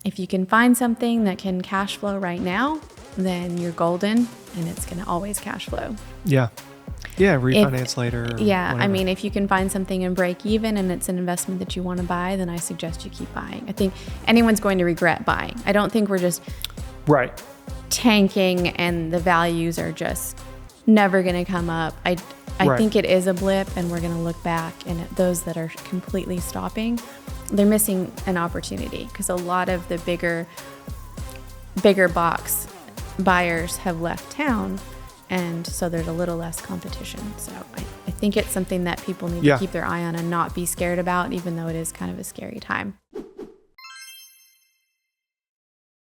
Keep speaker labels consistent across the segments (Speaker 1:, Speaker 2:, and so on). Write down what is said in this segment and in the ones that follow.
Speaker 1: if you can find something that can cash flow right now, then you're golden and it's going to always cash flow.
Speaker 2: Yeah. Yeah. Refinance later.
Speaker 1: Yeah.
Speaker 2: Whatever.
Speaker 1: I mean, if you can find something and break even and it's an investment that you want to buy, then I suggest you keep buying. I think anyone's going to regret buying. I don't think we're just
Speaker 2: right.
Speaker 1: tanking and the values are just never going to come up. I think it is a blip and we're going to look back, and those that are completely stopping, they're missing an opportunity because a lot of the bigger box buyers have left town, and so there's a little less competition. So I think it's something that people need to keep their eye on and not be scared about, even though it is kind of a scary time.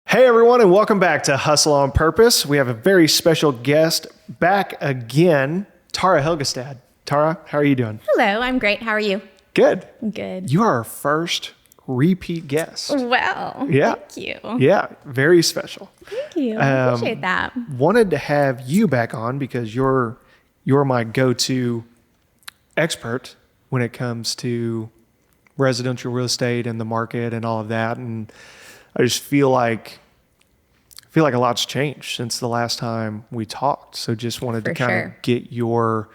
Speaker 2: Hey everyone, and welcome back to Hustle on Purpose. We have a very special guest back again, Tara Helgestad. Tara, how are you doing?
Speaker 1: Hello, I'm great. How are you?
Speaker 2: Good.
Speaker 1: Good.
Speaker 2: You are our first repeat guest.
Speaker 1: Well,
Speaker 2: yeah.
Speaker 1: Thank you.
Speaker 2: Yeah, very special.
Speaker 1: Thank you. I appreciate that.
Speaker 2: Wanted to have you back on because you're my go-to expert when it comes to residential real estate and the market and all of that. And I just feel like a lot's changed since the last time we talked. So just wanted to kind of get your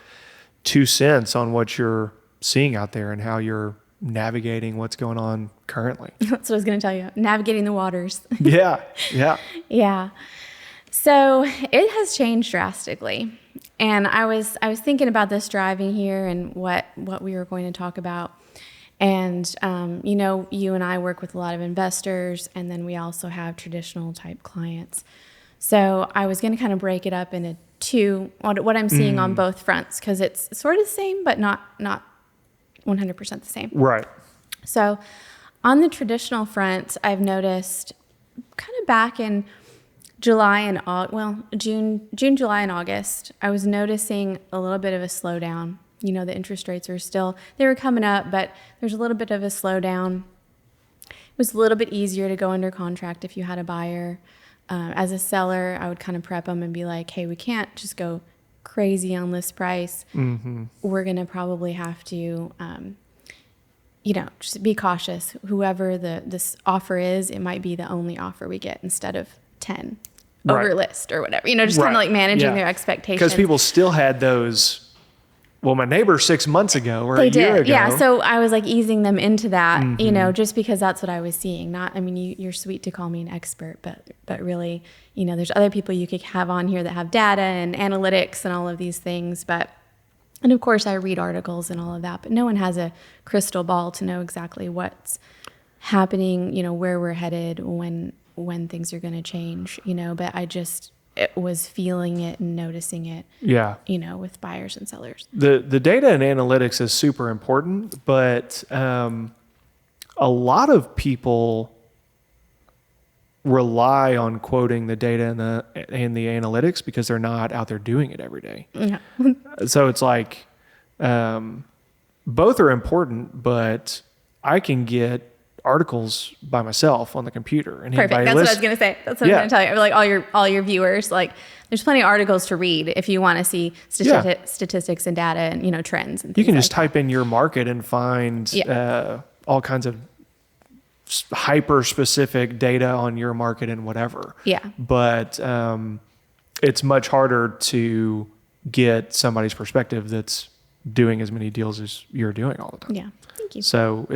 Speaker 2: 2 cents on what you're seeing out there and how you're navigating what's going on currently.
Speaker 1: That's what I was going to tell you. Navigating the waters.
Speaker 2: Yeah.
Speaker 1: Yeah. So it has changed drastically. And I was thinking about this driving here and what we were going to talk about. And, you and I work with a lot of investors, and then we also have traditional type clients. So I was going to kind of break it up into two, what I'm seeing on both fronts, because it's sort of the same, but not 100% the same.
Speaker 2: Right.
Speaker 1: So on the traditional front, I've noticed kind of back in June, July, and August, I was noticing a little bit of a slowdown. The interest rates they were coming up, but there's a little bit of a slowdown. It was a little bit easier to go under contract if you had a buyer. As a seller, I would kind of prep them and be like, hey, we can't just go crazy on list price. Mm-hmm. We're going to probably have to, just be cautious. Whoever this offer is, it might be the only offer we get instead of 10 over list or whatever, just kind of like managing their expectations.
Speaker 2: Because people still had those. Well, my neighbor 6 months ago or a year ago.
Speaker 1: Yeah. So I was like easing them into that, just because that's what I was seeing. You're sweet to call me an expert, but really, there's other people you could have on here that have data and analytics and all of these things. And of course I read articles and all of that, but no one has a crystal ball to know exactly what's happening, where we're headed, when things are going to change, but it was feeling it and noticing it, with buyers and sellers.
Speaker 2: The data and analytics is super important, but a lot of people rely on quoting the data and the analytics because they're not out there doing it every day. Yeah. So it's like both are important, but I can get articles by myself on the computer. And
Speaker 1: perfect. That's what I was going to say. That's what I'm going to tell you. Like all your viewers, like there's plenty of articles to read if you want to see statistics and data and trends. And
Speaker 2: you can just type in your market and find all kinds of hyper specific data on your market and whatever.
Speaker 1: Yeah.
Speaker 2: But it's much harder to get somebody's perspective that's doing as many deals as you're doing all the time.
Speaker 1: Yeah. Thank you.
Speaker 2: So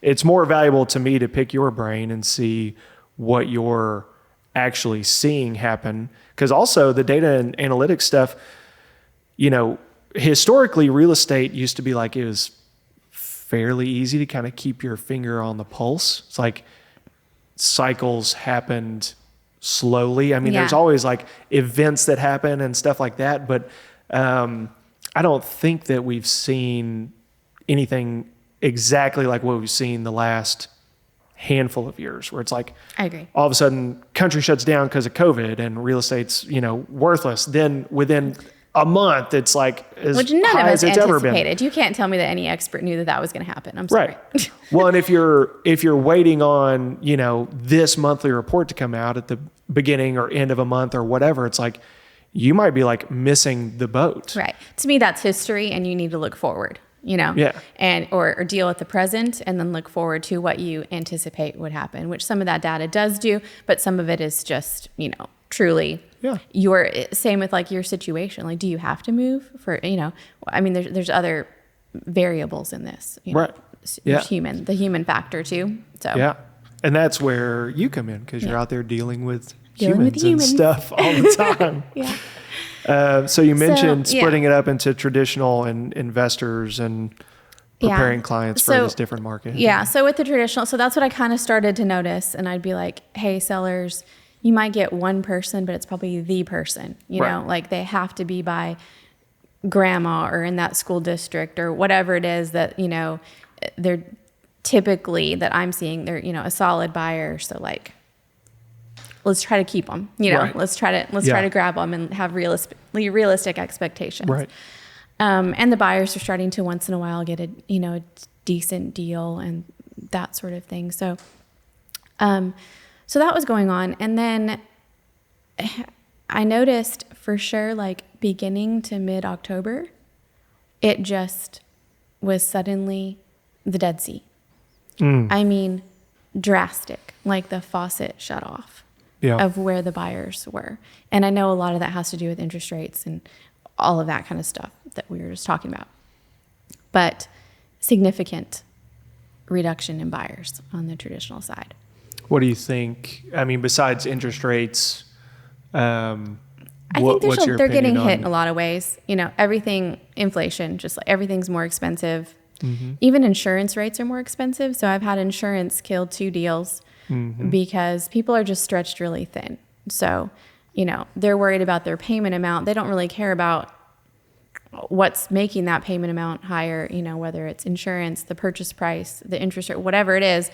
Speaker 2: it's more valuable to me to pick your brain and see what you're actually seeing happen. Because also the data and analytics stuff, historically real estate used to be like it was fairly easy to kind of keep your finger on the pulse. It's like cycles happened slowly. There's always like events that happen and stuff like that. But I don't think that we've seen anything exactly like what we've seen the last handful of years, where it's like,
Speaker 1: I agree.
Speaker 2: All of a sudden country shuts down because of COVID and real estate's, worthless. Then within a month, it's like as high as it's ever been.
Speaker 1: You can't tell me that any expert knew that was going to happen. I'm sorry.
Speaker 2: Right. Well, and if you're waiting on, this monthly report to come out at the beginning or end of a month or whatever, it's like, you might be like missing the boat.
Speaker 1: Right. To me, that's history and you need to look forward.
Speaker 2: Yeah.
Speaker 1: and or deal with the present and then look forward to what you anticipate would happen, which some of that data does do, but some of it is just, truly your same with like your situation. Like, do you have to move for, I mean, there's other variables in this,
Speaker 2: right.
Speaker 1: There's the human factor too. So
Speaker 2: yeah. And that's where you come in, because you're out there dealing with
Speaker 1: humans
Speaker 2: and stuff all the time. So you mentioned splitting it up into traditional and investors and preparing clients for this different market.
Speaker 1: Yeah. So with the traditional, so that's what I kind of started to notice. And I'd be like, hey, sellers, you might get one person, but it's probably the person, you know, like they have to be by grandma or in that school district or whatever it is that, they're typically that I'm seeing, they're, a solid buyer. So like, let's try to keep them, let's try to grab them and have realistic expectations.
Speaker 2: Right.
Speaker 1: And the buyers are starting to once in a while get a decent deal and that sort of thing. So, so that was going on. And then I noticed for sure, like beginning to mid-October, it just was suddenly the Dead Sea. I mean, drastic, like the faucet shut off of where the buyers were. And I know a lot of that has to do with interest rates and all of that kind of stuff that we were just talking about. But significant reduction in buyers on the traditional side.
Speaker 2: What do you think? I mean, besides interest rates,
Speaker 1: I think they're getting hit in a lot of ways. Everything, inflation, just like everything's more expensive. Even insurance rates are more expensive. So I've had insurance kill 2 deals because people are just stretched really thin. So, they're worried about their payment amount. They don't really care about what's making that payment amount higher, whether it's insurance, the purchase price, the interest rate, whatever it is.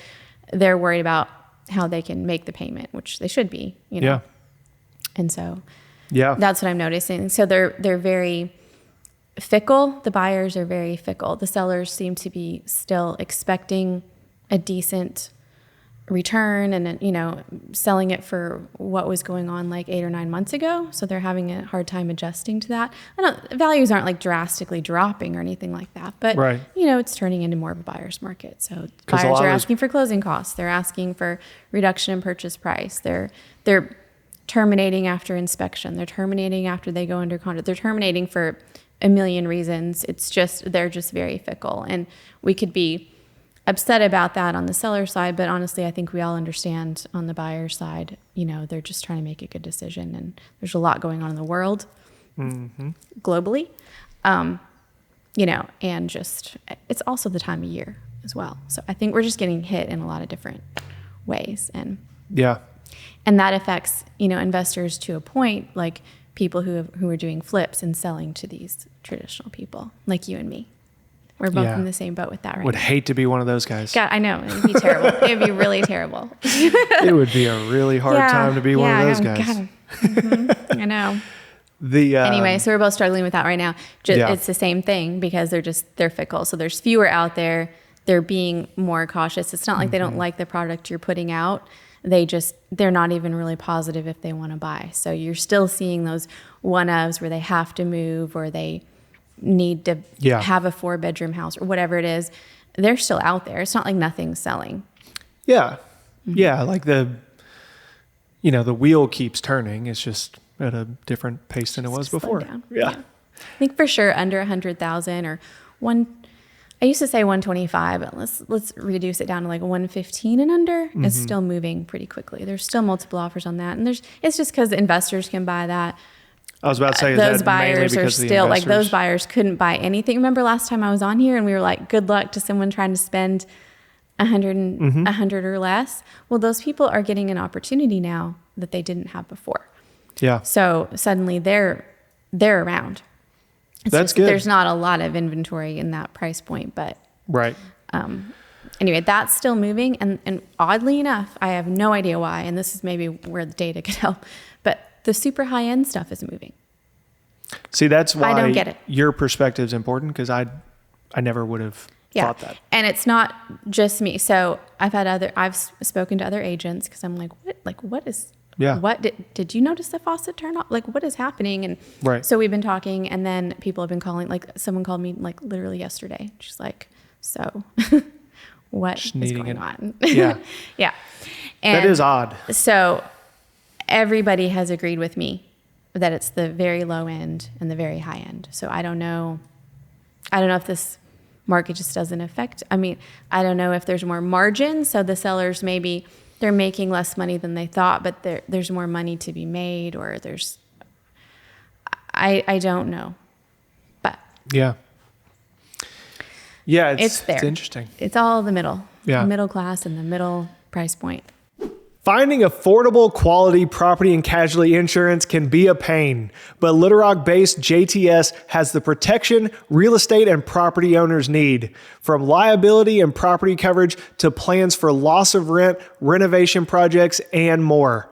Speaker 1: They're worried about how they can make the payment, which they should be, And so that's what I'm noticing. So they're very fickle. The buyers are very fickle. The sellers seem to be still expecting a decent return and, selling it for what was going on like 8 or 9 months ago. So they're having a hard time adjusting to that. Values aren't like drastically dropping or anything like that, but it's turning into more of a buyer's market. So buyers are asking for closing costs. They're asking for reduction in purchase price. They're terminating after inspection. They're terminating after they go under contract. They're terminating for a million reasons. They're just very fickle. And we could be upset about that on the seller side, but honestly, I think we all understand on the buyer side, they're just trying to make a good decision. And there's a lot going on in the world globally, and just, it's also the time of year as well. So I think we're just getting hit in a lot of different ways. And that affects, investors to a point, like people who are doing flips and selling to these traditional people like you and me. We're both in the same boat with that right
Speaker 2: Would
Speaker 1: now.
Speaker 2: hate to be one of those guys.
Speaker 1: God, I know. It would be terrible. It would be really terrible.
Speaker 2: It would be a really hard time to be one of those guys.
Speaker 1: I know. Anyway, so we're both struggling with that right now. It's the same thing because they're fickle. So there's fewer out there. They're being more cautious. It's not like they don't like the product you're putting out. They're not even really positive if they want to buy. So you're still seeing those one-ofs where they have to move or they need to have a 4-bedroom house or whatever it is. They're still out there. It's not like nothing's selling.
Speaker 2: Yeah. Yeah. Like the wheel keeps turning. It's just at a different pace than it was before. Yeah.
Speaker 1: I think for sure under 100,000 or I used to say 125, but let's reduce it down to like 115 and under. It's still moving pretty quickly. There's still multiple offers on that. And it's just because the investors can buy that.
Speaker 2: I was about to say
Speaker 1: those buyers are still like those buyers couldn't buy anything. Remember last time I was on here and we were like, good luck to someone trying to spend 100 or less. Well, those people are getting an opportunity now that they didn't have before.
Speaker 2: Yeah.
Speaker 1: So suddenly they're around.
Speaker 2: That's good.
Speaker 1: There's not a lot of inventory in that price point, but
Speaker 2: right.
Speaker 1: Anyway, that's still moving. And oddly enough, I have no idea why. And this is maybe where the data could help, but the super high end stuff is moving.
Speaker 2: See, that's why
Speaker 1: I don't get it.
Speaker 2: Your perspective is important because I never would have thought that.
Speaker 1: And it's not just me. So I've spoken to other agents because I'm like, what is
Speaker 2: Yeah.
Speaker 1: what did you notice the faucet turn off? Like, what is happening? And
Speaker 2: Right.
Speaker 1: so we've been talking, and then people have been calling, like someone called me like literally yesterday. She's like, so what
Speaker 2: Just
Speaker 1: is
Speaker 2: needing
Speaker 1: going
Speaker 2: it.
Speaker 1: on?
Speaker 2: Yeah.
Speaker 1: Yeah.
Speaker 2: That is odd.
Speaker 1: So everybody has agreed with me that it's the very low end and the very high end. So I don't know if this market just doesn't affect. I mean, I don't know if there's more margin. So the sellers, maybe they're making less money than they thought, but there's more money to be made, or I don't know, but
Speaker 2: Yeah. Yeah.
Speaker 1: it's there.
Speaker 2: It's interesting.
Speaker 1: It's all the middle,
Speaker 2: Yeah.
Speaker 1: the middle class and the middle price point.
Speaker 2: Finding affordable, quality property and casualty insurance can be a pain, but Little Rock-based JTS has the protection real estate and property owners need. From liability and property coverage to plans for loss of rent, renovation projects, and more.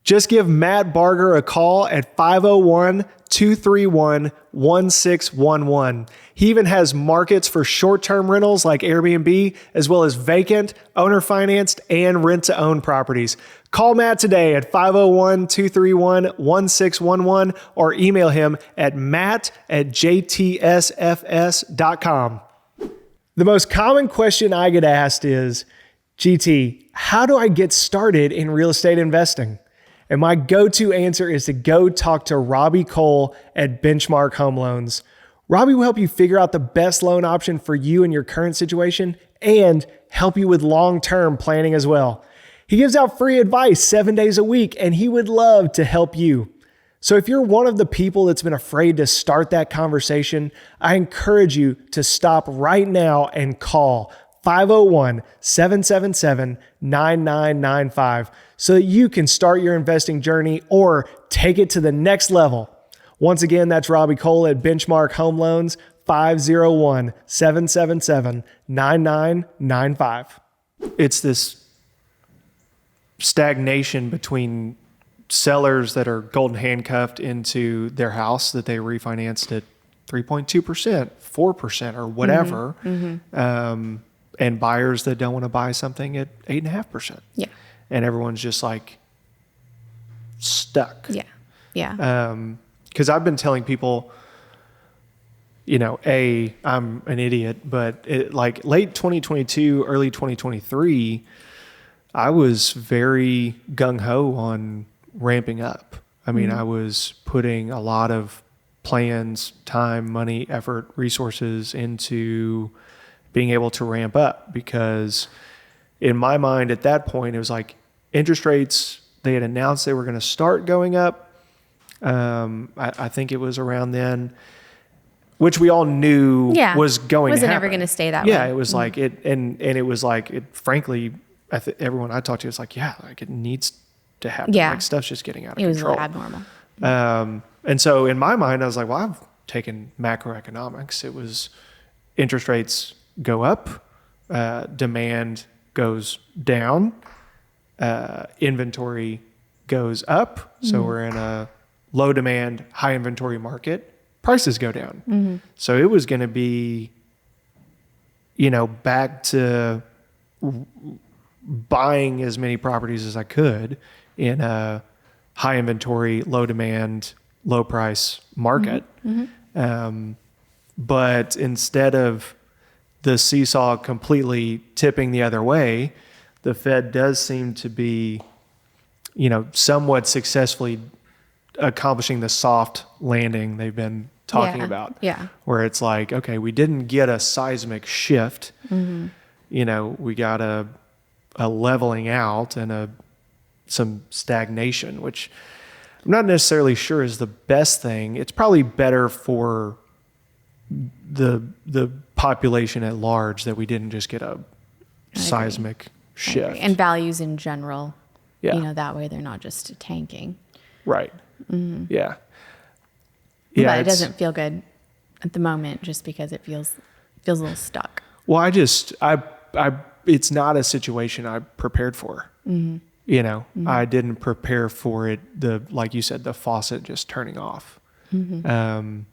Speaker 2: Just give Matt Barger a call at 501-231-1611. He even has markets for short-term rentals like Airbnb, as well as vacant, owner-financed, and rent-to-own properties. Call Matt today at 501-231-1611 or email him at matt@jtsfs.com. The most common question I get asked is, GT, how do I get started in real estate investing? And my go-to answer is to go talk to Robbie Cole at Benchmark Home Loans. Robbie will help you figure out the best loan option for you in your current situation and help you with long-term planning as well. He gives out free advice 7 days a week, and he would love to help you. So if you're one of the people that's been afraid to start that conversation, I encourage you to stop right now and call 501-777-9995 so that you can start your investing journey or take it to the next level. Once again, that's Robbie Cole at Benchmark Home Loans, 501-777-9995. It's this stagnation between sellers that are golden handcuffed into their house that they refinanced at 3.2%, 4%, or whatever. And buyers that don't want to buy something at 8.5%.
Speaker 1: Yeah.
Speaker 2: And everyone's just like stuck.
Speaker 1: Yeah. Yeah.
Speaker 2: Because I've been telling people, I'm an idiot, but like late 2022, early 2023, I was very gung-ho on ramping up. I mean, I was putting a lot of plans, time, money, effort, resources into being able to ramp up, because in my mind at that point, it was like interest rates, they had announced they were going to start going up. I think it was around then, which we all knew was going to happen.
Speaker 1: Wasn't ever going to stay that way.
Speaker 2: Yeah, it was like it, and it was like, frankly, everyone I talked to was like, it needs to happen.
Speaker 1: Yeah.
Speaker 2: Like stuff's just getting out of
Speaker 1: It was
Speaker 2: control.
Speaker 1: abnormal.
Speaker 2: And so in my mind, I was like, well, I've taken macroeconomics. It was interest rates go up, demand goes down, inventory goes up. So we're in a low demand, high inventory market, prices go down. So it was going to be, back to buying as many properties as I could in a high inventory, low demand, low price market. But instead of the seesaw completely tipping the other way, the Fed does seem to be, somewhat successfully accomplishing the soft landing they've been talking about.
Speaker 1: Yeah.
Speaker 2: Where it's like, okay, we didn't get a seismic shift. We got a leveling out and some stagnation, which I'm not necessarily sure is the best thing. It's probably better for the population at large that we didn't just get a seismic shift.
Speaker 1: And values in general,
Speaker 2: Yeah.
Speaker 1: that way they're not just tanking.
Speaker 2: Right. Yeah.
Speaker 1: But it doesn't feel good at the moment just because it feels a little stuck.
Speaker 2: Well, it's not a situation I prepared for. I didn't prepare for it. Like you said, the faucet just turning off. And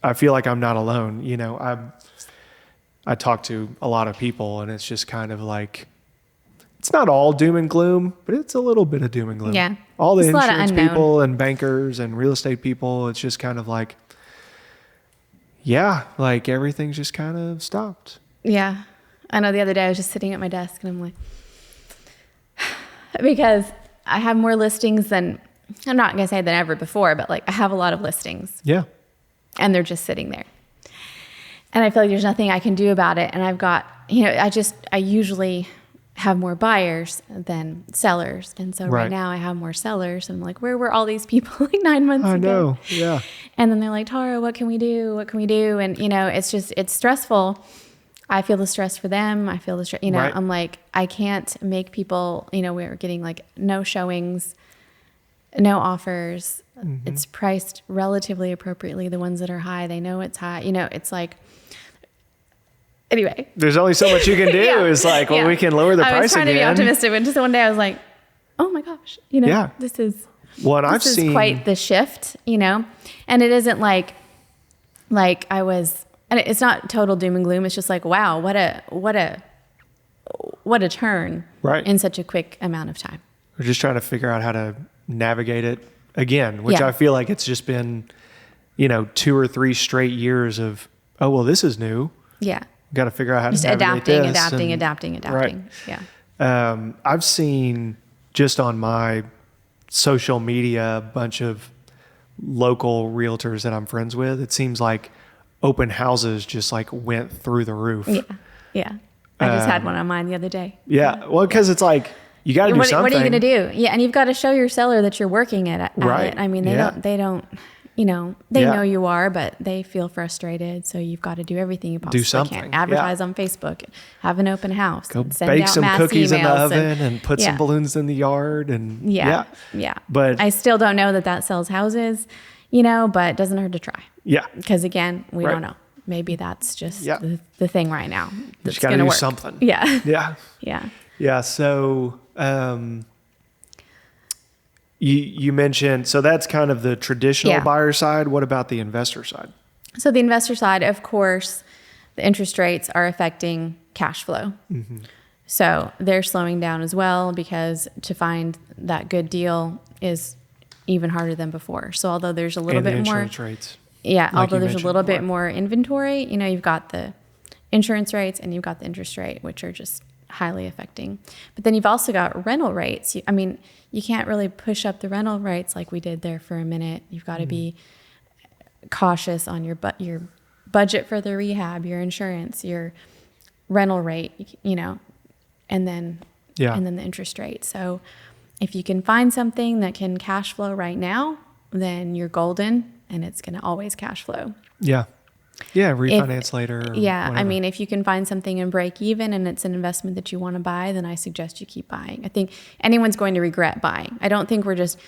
Speaker 2: I feel like I'm not alone. I talk to a lot of people, and it's just kind of like it's not all doom and gloom, but it's a little bit of doom and gloom.
Speaker 1: Yeah.
Speaker 2: All the
Speaker 1: It's a lot of
Speaker 2: insurance
Speaker 1: unknown.
Speaker 2: people and bankers and real estate people, it's just kind of like, yeah, like everything's just kind of stopped.
Speaker 1: Yeah. I know the other day I was just sitting at my desk and I'm like, because I have more listings than, I'm not going to say than ever before, but like I have a lot of listings
Speaker 2: Yeah.
Speaker 1: and they're just sitting there. And I feel like there's nothing I can do about it. And I've got, I usually have more buyers than sellers. And so right now I have more sellers. And I'm like, where were all these people like 9 months ago?
Speaker 2: I know. Yeah.
Speaker 1: And then they're like, Tara, what can we do? What can we do? And, it's stressful. I feel the stress for them. I feel the stress,
Speaker 2: Right.
Speaker 1: I'm like, I can't make people, we're getting like no showings, no offers.
Speaker 2: Mm-hmm.
Speaker 1: It's priced relatively appropriately. The ones that are high, they know it's high. It's like, anyway.
Speaker 2: There's only so much you can do.
Speaker 1: Yeah.
Speaker 2: It's like, well,
Speaker 1: Yeah.
Speaker 2: we can lower the price again.
Speaker 1: I was trying to be optimistic, but just one day I was like, oh my gosh,
Speaker 2: Yeah.
Speaker 1: this is,
Speaker 2: Well, and I've
Speaker 1: this is
Speaker 2: seen
Speaker 1: quite the shift, and it isn't like I was, and it's not total doom and gloom. It's just like, wow, what a turn
Speaker 2: Right.
Speaker 1: in such a quick amount of time.
Speaker 2: We're just trying to figure out how to navigate it again, which
Speaker 1: Yeah.
Speaker 2: I feel like it's just been, 2 or 3 straight years of, oh, well, this is new.
Speaker 1: Yeah.
Speaker 2: Got to figure out how
Speaker 1: Just
Speaker 2: to navigate
Speaker 1: adapting.
Speaker 2: Right.
Speaker 1: Yeah.
Speaker 2: I've seen just on my social media a bunch of local realtors that I'm friends with. It seems like open houses just like went through the roof.
Speaker 1: Yeah. Yeah. I just had one on mine the other day.
Speaker 2: Yeah. Well, because it's like you got to do
Speaker 1: What
Speaker 2: something.
Speaker 1: are you going to do? Yeah. And you've got to show your seller that you're working at
Speaker 2: Right.
Speaker 1: it. I mean, they
Speaker 2: Yeah.
Speaker 1: don't, they know you are, but they feel frustrated. So you've got to do everything you possibly
Speaker 2: something.
Speaker 1: can. Advertise on Facebook, have an open house,
Speaker 2: Go
Speaker 1: and send
Speaker 2: bake
Speaker 1: out
Speaker 2: some
Speaker 1: mass
Speaker 2: cookies in the
Speaker 1: emails
Speaker 2: oven and put some balloons in the yard and
Speaker 1: Yeah.
Speaker 2: But
Speaker 1: I still don't know that sells houses, but it doesn't hurt to try.
Speaker 2: yeah,
Speaker 1: Because again, we
Speaker 2: Right.
Speaker 1: don't know. Maybe that's just
Speaker 2: Yeah.
Speaker 1: the thing right now. That's
Speaker 2: just got to
Speaker 1: gonna
Speaker 2: do
Speaker 1: work.
Speaker 2: something.
Speaker 1: Yeah.
Speaker 2: Yeah.
Speaker 1: Yeah.
Speaker 2: Yeah. So, you mentioned, so that's kind of the traditional
Speaker 1: Yeah.
Speaker 2: buyer side. What about the investor side?
Speaker 1: So the investor side, of course, the interest rates are affecting cash flow.
Speaker 2: Mm-hmm.
Speaker 1: So they're slowing down as well because to find that good deal is even harder than before. So although there's a little
Speaker 2: And the
Speaker 1: bit more,
Speaker 2: insurance rates.
Speaker 1: yeah,
Speaker 2: like
Speaker 1: although
Speaker 2: you
Speaker 1: there's a
Speaker 2: mentioned
Speaker 1: little bit
Speaker 2: before.
Speaker 1: more inventory, you've got the insurance rates and you've got the interest rate, which are just highly affecting. But then you've also got rental rates. You can't really push up the rental rates like we did there for a minute. You've got to be cautious on your budget for the rehab, your insurance, your rental rate, and then the interest rate. So if you can find something that can cash flow right now, then you're golden and it's going to always cash flow.
Speaker 2: Yeah. Yeah. Refinance later. Or
Speaker 1: Yeah.
Speaker 2: whatever.
Speaker 1: If you can find something and break even and it's an investment that you want to buy, then I suggest you keep buying. I think anyone's going to regret buying. I don't think we're just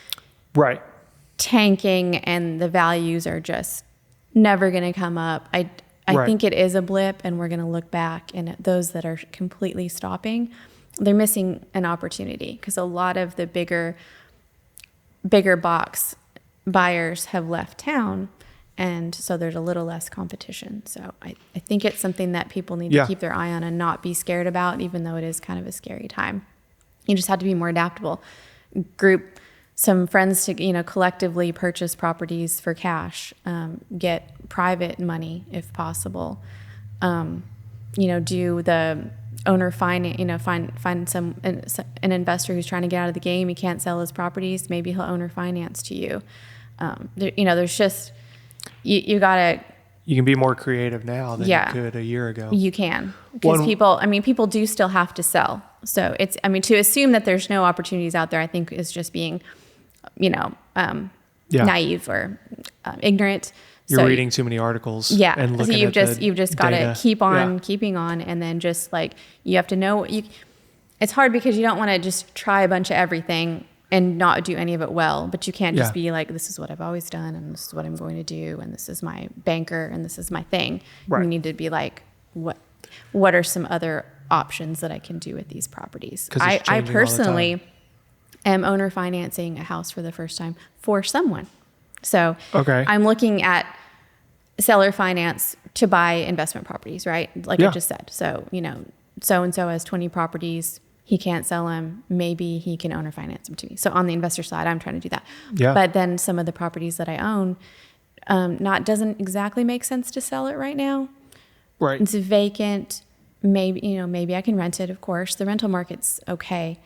Speaker 2: Right.
Speaker 1: tanking and the values are just never going to come up. I
Speaker 2: Right.
Speaker 1: think it is a blip and we're going to look back, and those that are completely stopping, they're missing an opportunity because a lot of the bigger box buyers have left town. And so there's a little less competition. So I think it's something that people need
Speaker 2: Yeah.
Speaker 1: to keep their eye on and not be scared about, even though it is kind of a scary time. You just have to be more adaptable. Group some friends to, collectively purchase properties for cash, get private money if possible. Do the owner finance, find an investor who's trying to get out of the game. He can't sell his properties. Maybe he'll owner finance to you. There's just, you gotta.
Speaker 2: You can be more creative now than
Speaker 1: Yeah.
Speaker 2: you could a year ago.
Speaker 1: You can, because people do still have to sell. So it's, to assume that there's no opportunities out there, I think is just being, naive or ignorant.
Speaker 2: You're reading too many articles.
Speaker 1: Yeah.
Speaker 2: And
Speaker 1: So
Speaker 2: looking
Speaker 1: you've
Speaker 2: at
Speaker 1: just got to
Speaker 2: data.
Speaker 1: keep on
Speaker 2: Yeah.
Speaker 1: keeping on, and then just like you have to know it's hard because you don't want to just try a bunch of everything and not do any of it well, but you can't just
Speaker 2: Yeah.
Speaker 1: be like, this is what I've always done and this is what I'm going to do and this is my banker and this is my thing.
Speaker 2: Right.
Speaker 1: You need to be like, what are some other options that I can do with these properties?
Speaker 2: 'Cause it's
Speaker 1: I
Speaker 2: changing all the
Speaker 1: personally am owner financing a house for the first time for someone. So
Speaker 2: Okay.
Speaker 1: I'm looking at seller finance to buy investment properties, right? Like
Speaker 2: Yeah.
Speaker 1: I just said. So, so-and-so has 20 properties. he can't sell them. Maybe he can owner finance them to me. So on the investor side, I'm trying to do that.
Speaker 2: Yeah.
Speaker 1: But then some of the properties that I own, doesn't exactly make sense to sell it right now.
Speaker 2: Right.
Speaker 1: It's vacant. Maybe I can rent it. Of course, the rental market's okay.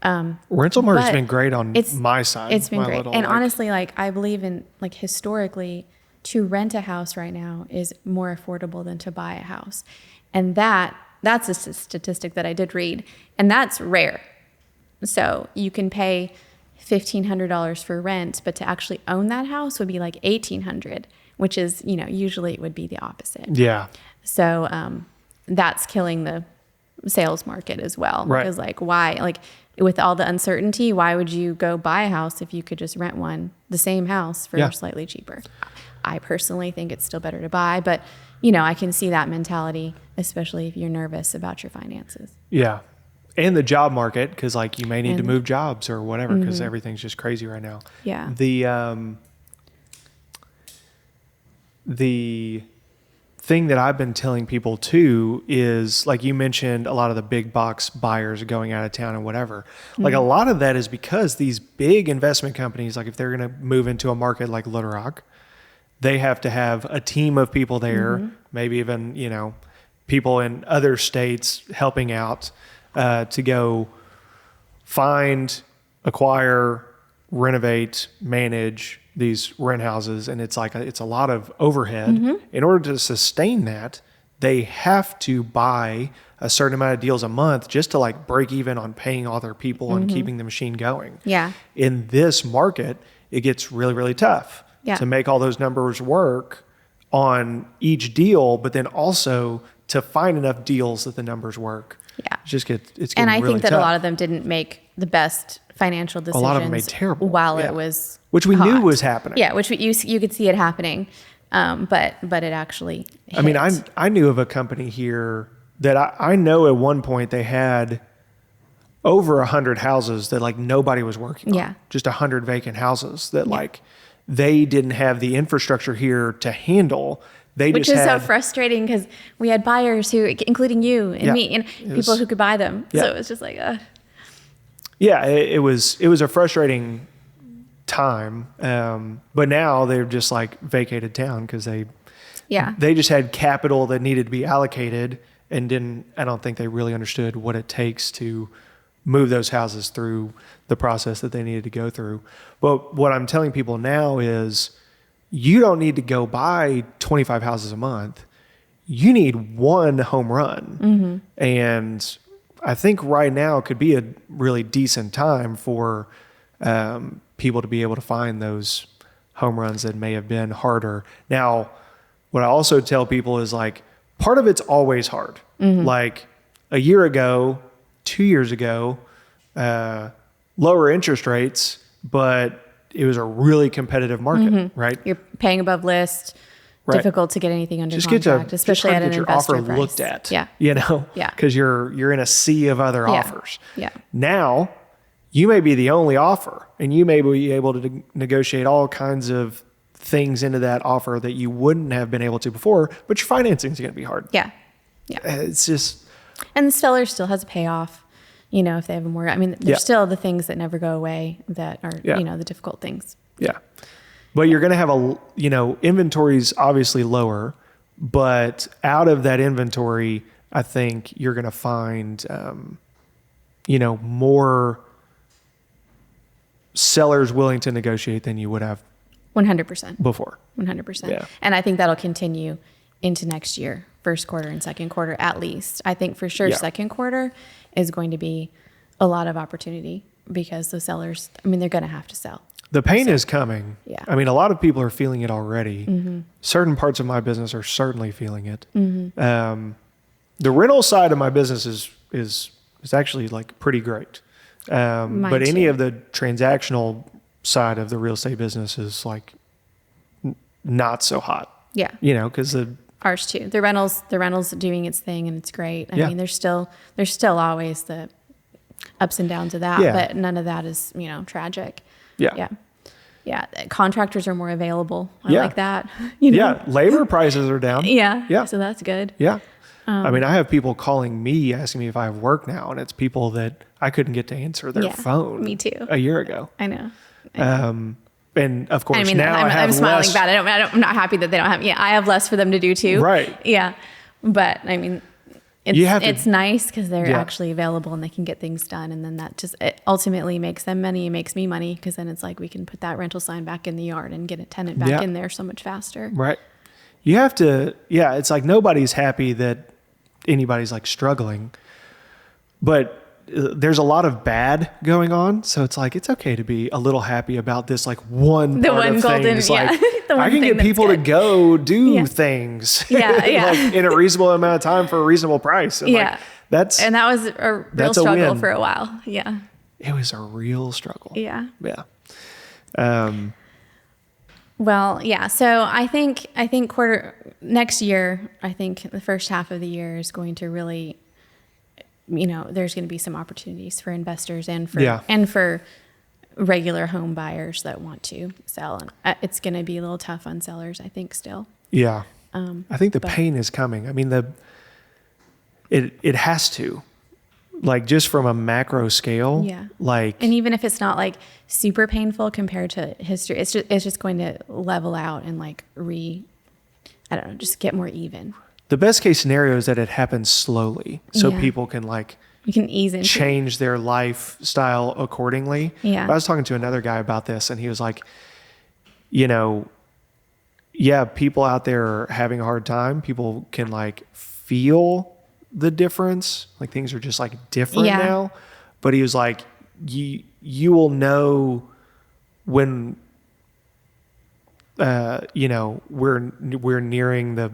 Speaker 2: Rental market's
Speaker 1: but
Speaker 2: been great on my side.
Speaker 1: It's been great. And
Speaker 2: like,
Speaker 1: honestly, like I believe in like historically, to rent a house right now is more affordable than to buy a house. And that's a statistic that I did read, and that's rare. So you can pay $1,500 for rent, but to actually own that house would be like $1,800, which is, usually it would be the opposite.
Speaker 2: Yeah.
Speaker 1: So that's killing the sales market as well.
Speaker 2: Right.
Speaker 1: Because like why, like with all the uncertainty, why would you go buy a house if you could just rent the same house for slightly cheaper? I personally think it's still better to buy, but I can see that mentality, especially if you're nervous about your finances.
Speaker 2: Yeah. And the job market, because like you may need to move jobs or whatever, because everything's just crazy right now.
Speaker 1: Yeah.
Speaker 2: The thing that I've been telling people too is, like you mentioned, a lot of the big box buyers going out of town and whatever. Like a lot of that is because these big investment companies, like if they're going to move into a market like Little Rock, they have to have a team of people there, maybe even, people in other states helping out to go find, acquire, renovate, manage these rent houses. And it's a lot of overhead. In order to sustain that, they have to buy a certain amount of deals a month just to like break even on paying all their people and keeping the machine going.
Speaker 1: Yeah.
Speaker 2: In this market, it gets really, really tough to make all those numbers work on each deal, but then also to find enough deals that the numbers work.
Speaker 1: Yeah.
Speaker 2: It's getting
Speaker 1: And I
Speaker 2: really
Speaker 1: think that
Speaker 2: tough.
Speaker 1: a lot of them didn't make the best financial decisions.
Speaker 2: A lot of them made terrible.
Speaker 1: While it was
Speaker 2: which we
Speaker 1: hot.
Speaker 2: knew was happening.
Speaker 1: Yeah, which you could see it happening. But it actually hit.
Speaker 2: I mean, I knew of a company here that I know at one point they had over 100 houses that like nobody was working on.
Speaker 1: Yeah.
Speaker 2: Just 100 vacant houses that like they didn't have the infrastructure here to handle.
Speaker 1: Which is so frustrating because we had buyers who, including you and me, and people who could buy them. So it was just like,
Speaker 2: yeah, it was a frustrating time. But now they've just like vacated town because they just had capital that needed to be allocated and I don't think they really understood what it takes to move those houses through the process that they needed to go through. But what I'm telling people now is you don't need to go buy 25 houses a month. You need one home run. And I think right now could be a really decent time for people to be able to find those home runs that may have been harder. Now, what I also tell people is like, part of it's always hard. Like a year ago, 2 years ago, lower interest rates, but it was a really competitive market, right?
Speaker 1: You're paying above list.
Speaker 2: Right.
Speaker 1: Difficult to get anything under contract, especially at an
Speaker 2: your
Speaker 1: investor
Speaker 2: offer
Speaker 1: price.
Speaker 2: looked at.
Speaker 1: Yeah.
Speaker 2: Because you're in a sea of other offers.
Speaker 1: Yeah.
Speaker 2: Now, you may be the only offer, and you may be able to negotiate all kinds of things into that offer that you wouldn't have been able to before, but your financing is going to be hard.
Speaker 1: Yeah.
Speaker 2: It's just...
Speaker 1: And the seller still has a payoff, if they have a mortgage. I mean, there's still the things that never go away that are, the difficult things.
Speaker 2: Yeah. But you're going to have inventory's obviously lower, but out of that inventory, I think you're going to find, more sellers willing to negotiate than you would have
Speaker 1: 100%
Speaker 2: before.
Speaker 1: 100%.
Speaker 2: Yeah.
Speaker 1: And I think that'll continue into next year, first quarter and second quarter, at least. I think for sure second quarter is going to be a lot of opportunity because the sellers, they're going to have to sell.
Speaker 2: The pain is coming.
Speaker 1: Yeah.
Speaker 2: A lot of people are feeling it already. Certain parts of my business are certainly feeling it. The rental side of my business is actually like pretty great. But any of the transactional side of the real estate business is like not so hot.
Speaker 1: Yeah.
Speaker 2: Because
Speaker 1: ours too. The rentals doing its thing and it's great. I mean, there's still always the ups and downs of that, but none of that is, tragic. Yeah. Contractors are more available. I like that.
Speaker 2: Yeah. Labor prices are down.
Speaker 1: Yeah. So that's good.
Speaker 2: Yeah. I have people calling me asking me if I have work now, and it's people that I couldn't get to answer their
Speaker 1: Yeah,
Speaker 2: phone.
Speaker 1: me too.
Speaker 2: A year ago.
Speaker 1: I know.
Speaker 2: And of course,
Speaker 1: I mean,
Speaker 2: now I have
Speaker 1: I'm smiling
Speaker 2: less.
Speaker 1: about it. I'm not happy that they don't have. Yeah, I have less for them to do too.
Speaker 2: Right.
Speaker 1: Yeah, but I mean, it's nice because they're actually available and they can get things done, and then that just it ultimately makes them money. It makes me money because then it's like we can put that rental sign back in the yard and get a tenant back in there so much faster.
Speaker 2: Right. You have to. Yeah, it's like nobody's happy that anybody's like struggling, but there's a lot of bad going on, so it's like it's okay to be a little happy about this like one
Speaker 1: The
Speaker 2: part
Speaker 1: one
Speaker 2: of
Speaker 1: golden,
Speaker 2: things.
Speaker 1: yeah.
Speaker 2: Like
Speaker 1: The one
Speaker 2: I can
Speaker 1: thing
Speaker 2: get
Speaker 1: that's
Speaker 2: people
Speaker 1: good.
Speaker 2: to go do things like in a reasonable amount of time for a reasonable price. And like,
Speaker 1: and that was a real struggle for a while. Yeah,
Speaker 2: it was a real struggle.
Speaker 1: Yeah.
Speaker 2: Well,
Speaker 1: yeah. So I think next year, I think the first half of the year is going to really, there's going to be some opportunities for investors and for regular home buyers that want to sell. And it's going to be a little tough on sellers, I think, still.
Speaker 2: Yeah. I think the pain is coming. I mean, it has to, like, just from a macro scale.
Speaker 1: Yeah.
Speaker 2: Like,
Speaker 1: and even if it's not like super painful compared to history, it's just going to level out and like I don't know, just get more even.
Speaker 2: The best case scenario is that it happens slowly, so people can like
Speaker 1: you can ease into
Speaker 2: change their lifestyle accordingly.
Speaker 1: Yeah.
Speaker 2: I was talking to another guy about this, and he was like, people out there are having a hard time. People can like feel the difference, like things are just like different now. But he was like, you will know when we're nearing the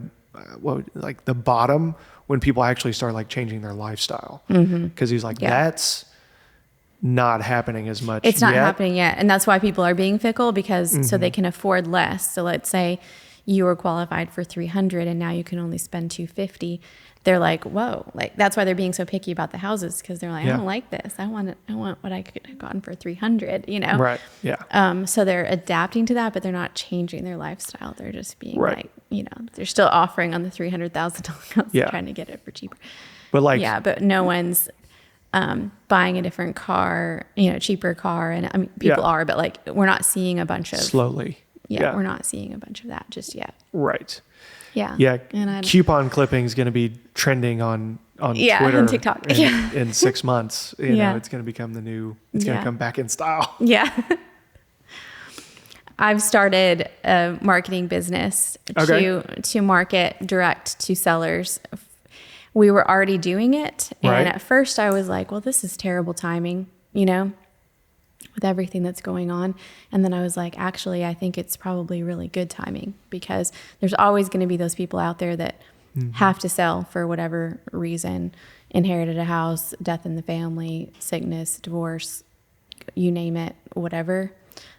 Speaker 2: the bottom when people actually start like changing their lifestyle. Because he's like, that's not happening as much.
Speaker 1: It's not happening yet, and that's why people are being fickle because so they can afford less. So let's say you were qualified for 300 and now you can only spend 250. They're like, whoa, like that's why they're being so picky about the houses because they're like, I don't like this. I want what I could have gotten for 300,
Speaker 2: Right. Yeah.
Speaker 1: So they're adapting to that, but they're not changing their lifestyle. They're just being like, they're still offering on the $300,000 house, trying to get it for cheaper.
Speaker 2: But
Speaker 1: but no one's buying a different car, cheaper car. And I mean, people are, but like, we're not seeing a bunch of
Speaker 2: slowly.
Speaker 1: We're not seeing a bunch of that just yet.
Speaker 2: Right.
Speaker 1: Yeah.
Speaker 2: Yeah. Coupon clipping is going to be trending on Twitter
Speaker 1: and TikTok.
Speaker 2: In 6 months. It's going to become the new, it's going to come back in style.
Speaker 1: Yeah. I've started a marketing business to market direct to sellers. We were already doing it. And at first I was like, well, this is terrible timing, with everything that's going on. And then I was like, actually, I think it's probably really good timing because there's always going to be those people out there that have to sell for whatever reason, inherited a house, death in the family, sickness, divorce, you name it, whatever,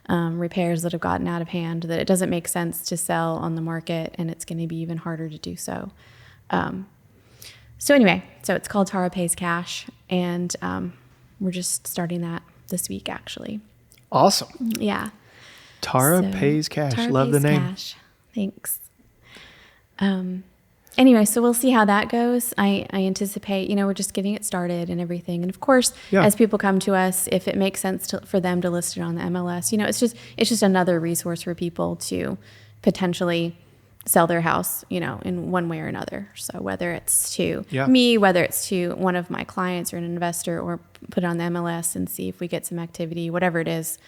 Speaker 1: repairs that have gotten out of hand, that it doesn't make sense to sell on the market and it's going to be even harder to do so. So it's called Tara Pays Cash and we're just starting that this week, actually.
Speaker 2: Awesome.
Speaker 1: Yeah.
Speaker 2: Tara Pays Cash. Love the name.
Speaker 1: Cash. Thanks. Anyway, so we'll see how that goes. I anticipate, we're just getting it started and everything. And of course, as people come to us, if it makes sense for them to list it on the MLS, it's just another resource for people to potentially sell their house, in one way or another. So whether it's to me, whether it's to one of my clients or an investor, or put it on the MLS and see if we get some activity, whatever it is,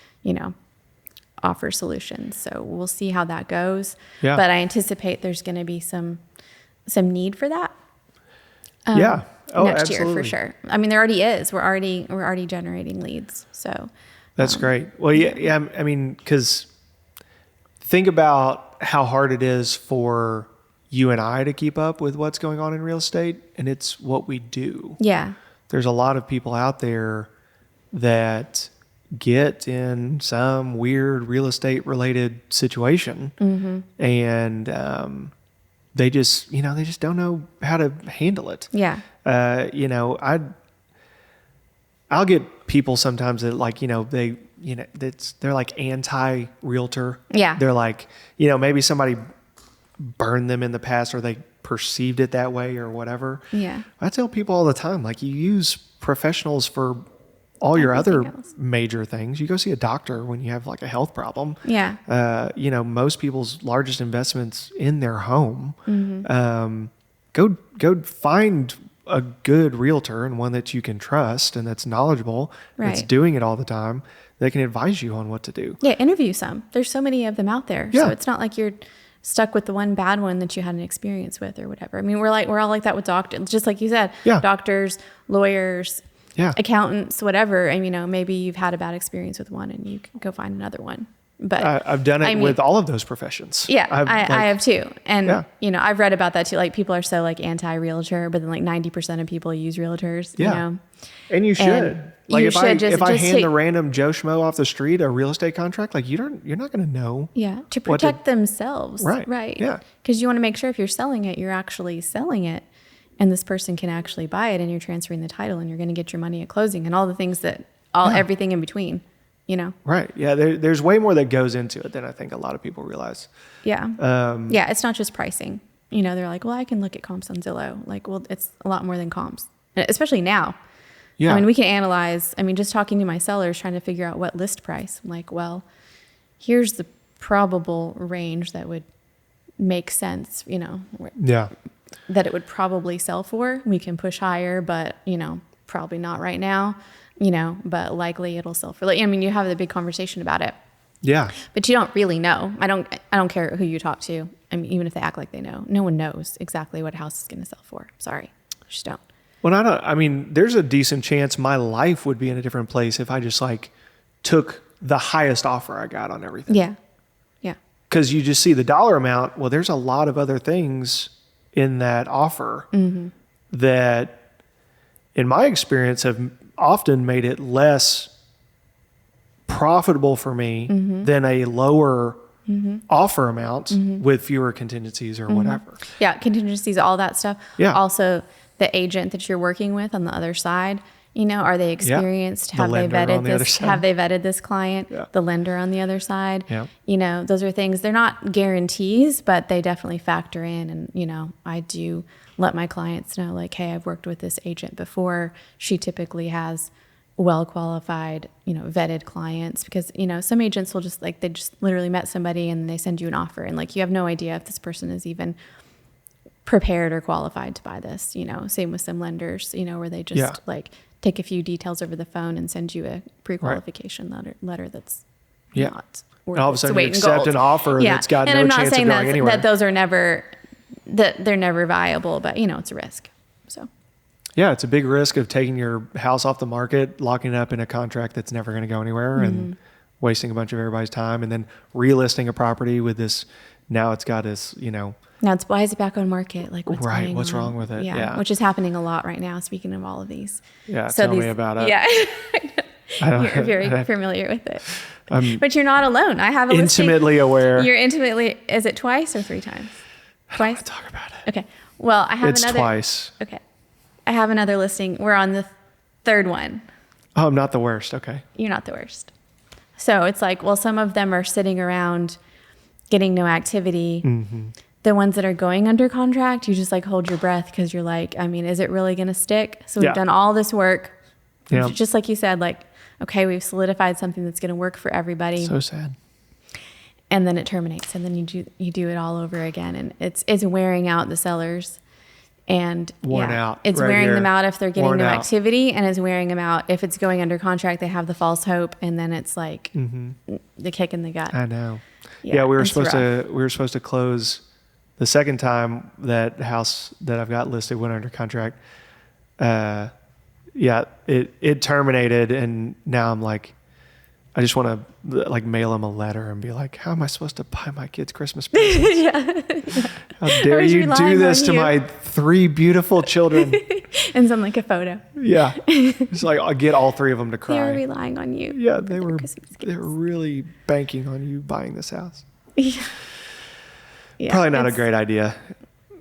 Speaker 1: offer solutions. So we'll see how that goes. Yeah. But I anticipate there's going to be some need for that. Next
Speaker 2: absolutely.
Speaker 1: year for sure. I mean, there already is. We're already generating leads. So
Speaker 2: that's great. Well, yeah. I mean, because think about how hard it is for you and I to keep up with what's going on in real estate, and it's what we do.
Speaker 1: Yeah.
Speaker 2: There's a lot of people out there that get in some weird real estate related situation and they just don't know how to handle it.
Speaker 1: Yeah.
Speaker 2: I'll get people sometimes that they're like anti-realtor.
Speaker 1: Yeah.
Speaker 2: They're like, maybe somebody burned them in the past or they perceived it that way or whatever.
Speaker 1: Yeah.
Speaker 2: I tell people all the time, like, you use professionals for all your
Speaker 1: everything
Speaker 2: other
Speaker 1: else.
Speaker 2: major things. You go see a doctor when you have like a health problem.
Speaker 1: Yeah.
Speaker 2: You know, most people's largest investments in their home.
Speaker 1: Mm-hmm.
Speaker 2: Go find a good realtor and one that you can trust and that's knowledgeable, that's
Speaker 1: Right.
Speaker 2: doing it all the time, that can advise you on what to do.
Speaker 1: Yeah, interview some. There's so many of them out there.
Speaker 2: Yeah.
Speaker 1: So it's not like you're stuck with the one bad one that you had an experience with or whatever. I mean, we're all like that with doctors, just like you said.
Speaker 2: Yeah.
Speaker 1: Doctors, lawyers,
Speaker 2: Yeah.
Speaker 1: accountants, whatever. And, you know, maybe you've had a bad experience with one and you can go find another one. But
Speaker 2: I've done it with all of those professions.
Speaker 1: yeah, I have too. And,
Speaker 2: Yeah.
Speaker 1: you know, I've read about that too. Like people are so like anti-realtor, but then like 90% of people use realtors,
Speaker 2: Yeah.
Speaker 1: you know?
Speaker 2: And you should.
Speaker 1: And
Speaker 2: Like
Speaker 1: you
Speaker 2: if
Speaker 1: should
Speaker 2: if I
Speaker 1: just
Speaker 2: hand
Speaker 1: take-
Speaker 2: the random Joe Schmo off the street a real estate contract, like you're not going to know.
Speaker 1: Yeah, to
Speaker 2: what to-
Speaker 1: protect themselves.
Speaker 2: Right,
Speaker 1: Right.
Speaker 2: yeah.
Speaker 1: Because you want to make sure if you're selling it, you're actually selling it and this person can actually buy it and you're transferring the title and you're going to get your money at closing and all the things everything in between, you know?
Speaker 2: Right. Yeah. There's way more that goes into it than I think a lot of people realize.
Speaker 1: Yeah. Yeah. It's not just pricing. You know, they're like, well, I can look at comps on Zillow. Like, well, it's a lot more than comps, especially now.
Speaker 2: Yeah.
Speaker 1: I mean, we can analyze, just talking to my sellers, trying to figure out what list price. I'm like, well, here's the probable range that would make sense, you know,
Speaker 2: Yeah.
Speaker 1: that it would probably sell for. We can push higher, but, you know, probably not right now, you know, but likely it'll sell for. Like, you have the big conversation about it,
Speaker 2: Yeah.
Speaker 1: but you don't really know. I don't care who you talk to. I mean, even if they act like they know, no one knows exactly what a house is going to sell for. Sorry, just don't.
Speaker 2: Well, there's a decent chance my life would be in a different place if I just like took the highest offer I got on everything.
Speaker 1: Yeah. Yeah.
Speaker 2: Because you just see the dollar amount. Well, there's a lot of other things in that offer that, in my experience, have often made it less profitable for me than a lower offer amount with fewer contingencies or whatever.
Speaker 1: Yeah. Contingencies, all that stuff.
Speaker 2: Yeah.
Speaker 1: Also, the agent that you're working with on the other side, you know, are they experienced?
Speaker 2: The
Speaker 1: Have they
Speaker 2: lender on the other
Speaker 1: vetted this?
Speaker 2: side.
Speaker 1: Have they vetted this client?
Speaker 2: Yeah.
Speaker 1: The lender on the other side.
Speaker 2: Yeah.
Speaker 1: You know, those are things, they're not guarantees, but they definitely factor in. And, you know, I do let my clients know, like, hey, I've worked with this agent before. She typically has well-qualified, you know, vetted clients, because, you know, some agents will just like, they just literally met somebody and they send you an offer and like, you have no idea if this person is even prepared or qualified to buy this, you know. Same with some lenders, you know, where they just like take a few details over the phone and send you a pre-qualification letter that's not worth
Speaker 2: And all of a
Speaker 1: its
Speaker 2: sudden you
Speaker 1: weight in
Speaker 2: accept
Speaker 1: gold.
Speaker 2: an offer that's got
Speaker 1: And
Speaker 2: no
Speaker 1: I'm not
Speaker 2: chance of
Speaker 1: saying
Speaker 2: going anywhere.
Speaker 1: that those are never, that they're never viable, but you know, it's a risk. So
Speaker 2: Yeah, it's a big risk of taking your house off the market, locking it up in a contract that's never going to go anywhere, and wasting a bunch of everybody's time, and then relisting a property with this. Now it's got this, you know.
Speaker 1: now it's, why is it back on market? Like what's
Speaker 2: Right,
Speaker 1: going
Speaker 2: what's
Speaker 1: on?
Speaker 2: wrong with it? Yeah.
Speaker 1: Which is happening a lot right now. Speaking of all of these.
Speaker 2: Yeah, tell me about it.
Speaker 1: Yeah.
Speaker 2: I don't-
Speaker 1: You're very familiar with it. But you're not alone. I have a
Speaker 2: intimately
Speaker 1: listing.
Speaker 2: aware.
Speaker 1: You're intimately, is it twice or 3 times?
Speaker 2: I don't
Speaker 1: Twice?
Speaker 2: want to talk about it.
Speaker 1: Okay. Well, I have
Speaker 2: It's
Speaker 1: another.
Speaker 2: twice.
Speaker 1: Okay. I have another listing. We're on the 3rd one.
Speaker 2: Oh, I'm not the worst. Okay.
Speaker 1: You're not the worst. So it's like, well, some of them are sitting around getting no activity. The ones that are going under contract, you just like hold your breath because you're like, is it really going to stick? So we've done all this work.
Speaker 2: Yeah.
Speaker 1: Just like you said, like, okay, we've solidified something that's going to work for everybody.
Speaker 2: So sad.
Speaker 1: And then it terminates, and then you do it all over again, and it's wearing out the sellers, and
Speaker 2: Worn out.
Speaker 1: It's
Speaker 2: Right
Speaker 1: wearing
Speaker 2: here.
Speaker 1: them out if they're getting
Speaker 2: Worn
Speaker 1: no
Speaker 2: out.
Speaker 1: activity, and it's wearing them out if it's going under contract. They have the false hope, and then it's like the kick in the gut.
Speaker 2: I know. Yeah, we were
Speaker 1: it's
Speaker 2: supposed
Speaker 1: rough.
Speaker 2: to close the second time that house that I've got listed went under contract. It terminated, and now I'm like, I just want to like mail them a letter and be like, how am I supposed to buy my kids Christmas presents? How dare
Speaker 1: was
Speaker 2: you
Speaker 1: relying
Speaker 2: do this
Speaker 1: on
Speaker 2: to
Speaker 1: you.
Speaker 2: my 3 beautiful children?
Speaker 1: And send like a photo.
Speaker 2: Yeah, it's like I'll get all 3 of them to
Speaker 1: They were
Speaker 2: cry.
Speaker 1: relying on you.
Speaker 2: Yeah,
Speaker 1: with
Speaker 2: they
Speaker 1: their
Speaker 2: were.
Speaker 1: Christmas
Speaker 2: They
Speaker 1: gifts.
Speaker 2: were really banking on you buying this house.
Speaker 1: Yeah,
Speaker 2: Probably not a
Speaker 1: it's-
Speaker 2: great idea,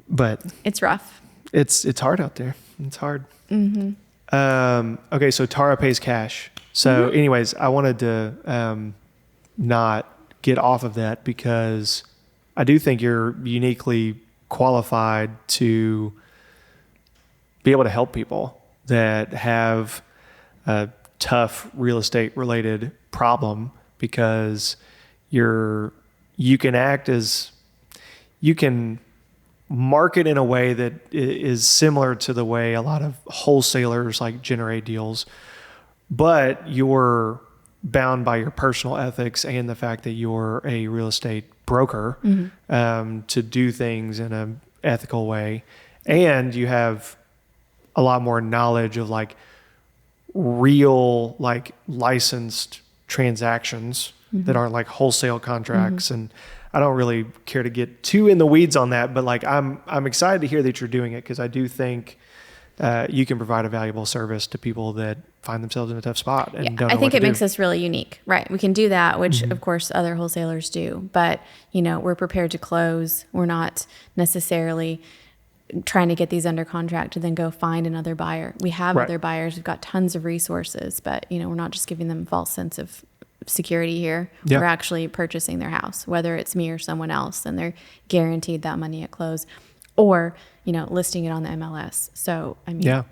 Speaker 2: but
Speaker 1: It's rough.
Speaker 2: it's hard out there. It's hard. Okay, so Tara pays cash. So anyways, I wanted to not get off of that because I do think you're uniquely qualified to be able to help people that have a tough real estate related problem because you can market in a way that is similar to the way a lot of wholesalers like generate deals, but you're bound by your personal ethics and the fact that you're a real estate broker to do things in an ethical way. And you have a lot more knowledge of like real, like licensed transactions that aren't like wholesale contracts. And I don't really care to get too in the weeds on that, but like I'm excited to hear that you're doing it because I do think you can provide a valuable service to people that find themselves in a tough spot and don't know
Speaker 1: I think
Speaker 2: what
Speaker 1: it
Speaker 2: to
Speaker 1: makes
Speaker 2: do.
Speaker 1: us really unique, right? We can do that, which of course other wholesalers do, but we're prepared to close. We're not necessarily trying to get these under contract to then go find another buyer. We have other buyers. We've got tons of resources, but we're not just giving them a false sense of security here.
Speaker 2: Yeah.
Speaker 1: We're actually purchasing their house, whether it's me or someone else, and they're guaranteed that money at close, or listing it on the MLS. So I mean, yeah.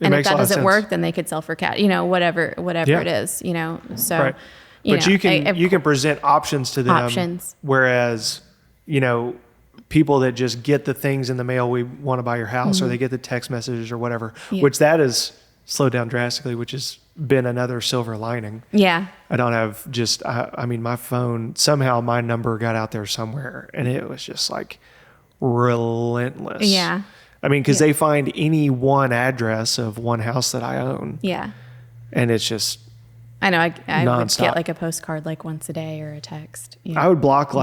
Speaker 1: And if that doesn't work, then they could sell for cash. Whatever it is. So.
Speaker 2: Right. But you can present options to them.
Speaker 1: Options.
Speaker 2: Whereas people that just get the things in the mail, we want to buy your house, or they get the text messages or whatever, which that is slowed down drastically, which has been another silver lining.
Speaker 1: Yeah.
Speaker 2: I don't have my phone, somehow my number got out there somewhere and it was just like relentless.
Speaker 1: Yeah.
Speaker 2: I mean, because they find any one address of one house that I own.
Speaker 1: Yeah.
Speaker 2: And it's just
Speaker 1: I know. I would
Speaker 2: nonstop.
Speaker 1: get like a postcard like once a day or a text.
Speaker 2: I would block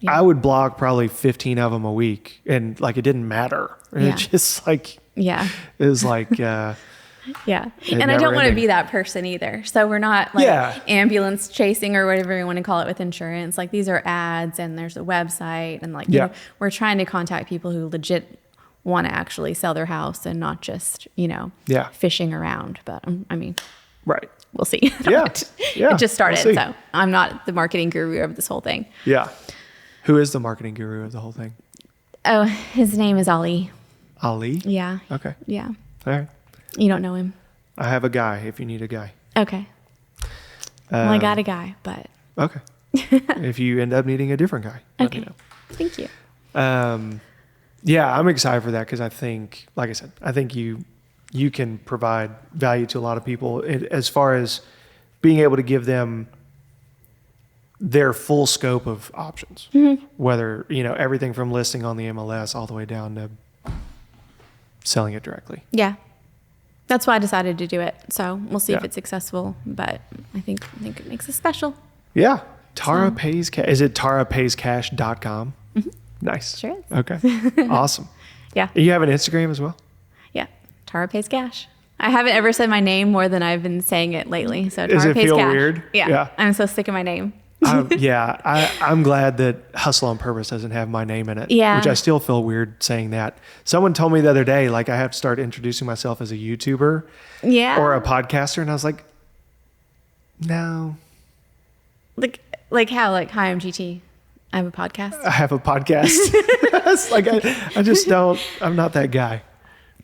Speaker 2: I would block probably 15 of them a week, and like it didn't matter. It's just like it was like
Speaker 1: and I don't want to be that person either. So we're not like ambulance chasing or whatever you want to call it with insurance. Like these are ads, and there's a website, and like we're trying to contact people who legit want to actually sell their house and not just fishing around. But I mean,
Speaker 2: right.
Speaker 1: We'll see.
Speaker 2: It
Speaker 1: just started, so I'm not the marketing guru of this whole thing.
Speaker 2: Yeah. Who is the marketing guru of the whole thing? Oh,
Speaker 1: his name is Ali.
Speaker 2: Ali?
Speaker 1: Yeah.
Speaker 2: Okay.
Speaker 1: Yeah.
Speaker 2: All right.
Speaker 1: You don't know him?
Speaker 2: I have a guy if you need a guy.
Speaker 1: Okay. Well, I got a guy, but...
Speaker 2: Okay. If you end up needing a different guy, let me know.
Speaker 1: Thank you.
Speaker 2: Yeah, I'm excited for that because I think, like I said, I think you can provide value to a lot of people as far as being able to give them their full scope of options, whether, everything from listing on the MLS all the way down to selling it directly.
Speaker 1: Yeah. That's why I decided to do it. So we'll see if it's successful, but I think it makes us special.
Speaker 2: Yeah. Tara pays cash. Is it tarapayscash.com?
Speaker 1: Mm-hmm.
Speaker 2: Nice.
Speaker 1: Sure is.
Speaker 2: Okay. Awesome.
Speaker 1: Yeah.
Speaker 2: You have an Instagram as well?
Speaker 1: Yeah. Tara Pays Cash. I haven't ever said my name more than I've been saying it lately. So Tara
Speaker 2: Does it
Speaker 1: Pays
Speaker 2: feel
Speaker 1: Cash.
Speaker 2: weird?
Speaker 1: Yeah. I'm so sick of my name.
Speaker 2: I'm glad that Hustle on Purpose doesn't have my name in it.
Speaker 1: Yeah.
Speaker 2: Which I still feel weird saying that. Someone told me the other day, like I have to start introducing myself as a YouTuber or a podcaster. And I was like, no.
Speaker 1: Like how? Like, hi, I'm GT. I have a podcast.
Speaker 2: I have a podcast. It's like, I just don't, I'm not that guy.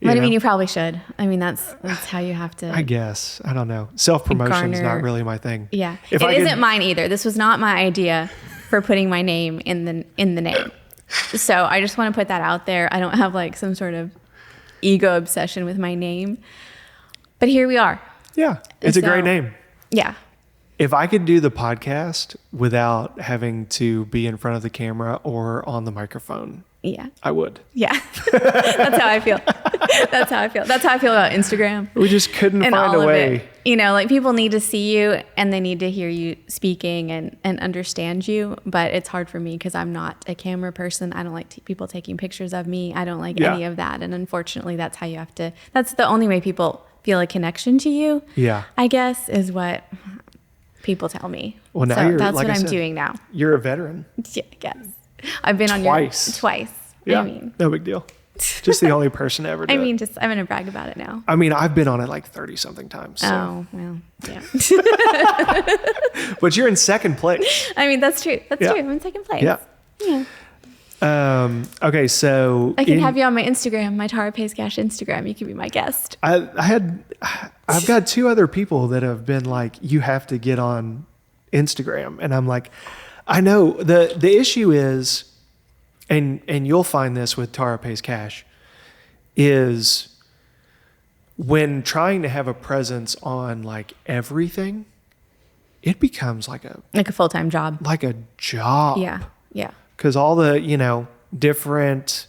Speaker 1: But I mean, you probably should. I mean, that's how you have to.
Speaker 2: I guess. I don't know. Self-promotion is not really my thing.
Speaker 1: Yeah. It isn't mine either. This was not my idea for putting my name in the name. So I just want to put that out there. I don't have like some sort of ego obsession with my name. But here we are.
Speaker 2: Yeah. It's a great name.
Speaker 1: Yeah.
Speaker 2: If I could do the podcast without having to be in front of the camera or on the microphone, I would.
Speaker 1: Yeah. That's how I feel. That's how I feel about Instagram.
Speaker 2: We just couldn't find a way.
Speaker 1: Like people need to see you and they need to hear you speaking and understand you. But it's hard for me because I'm not a camera person. I don't like people taking pictures of me. I don't like any of that. And unfortunately, that's how you have to. That's the only way people feel a connection to you.
Speaker 2: Yeah.
Speaker 1: I guess is what people tell me.
Speaker 2: Well, now
Speaker 1: that's what I'm doing now.
Speaker 2: You're a veteran.
Speaker 1: Yeah, yes. I've been
Speaker 2: twice.
Speaker 1: On twice.
Speaker 2: Yeah.
Speaker 1: I mean,
Speaker 2: no big deal. Just the only person ever to.
Speaker 1: I'm going to brag about it now.
Speaker 2: I mean, I've been on it like 30 something times. So.
Speaker 1: Oh, well, yeah.
Speaker 2: But you're in second place.
Speaker 1: I mean, that's true. That's true. I'm in second place.
Speaker 2: Yeah. Okay, so
Speaker 1: I can have you on my Instagram, my Tara Pays Cash Instagram. You can be my guest.
Speaker 2: I've got two other people that have been like, you have to get on Instagram. And I'm like, I know the issue is, and you'll find this with Tara Pays Cash, is when trying to have a presence on like everything, it becomes like
Speaker 1: a full-time job.
Speaker 2: Like a job.
Speaker 1: Yeah. Yeah.
Speaker 2: Because all the, different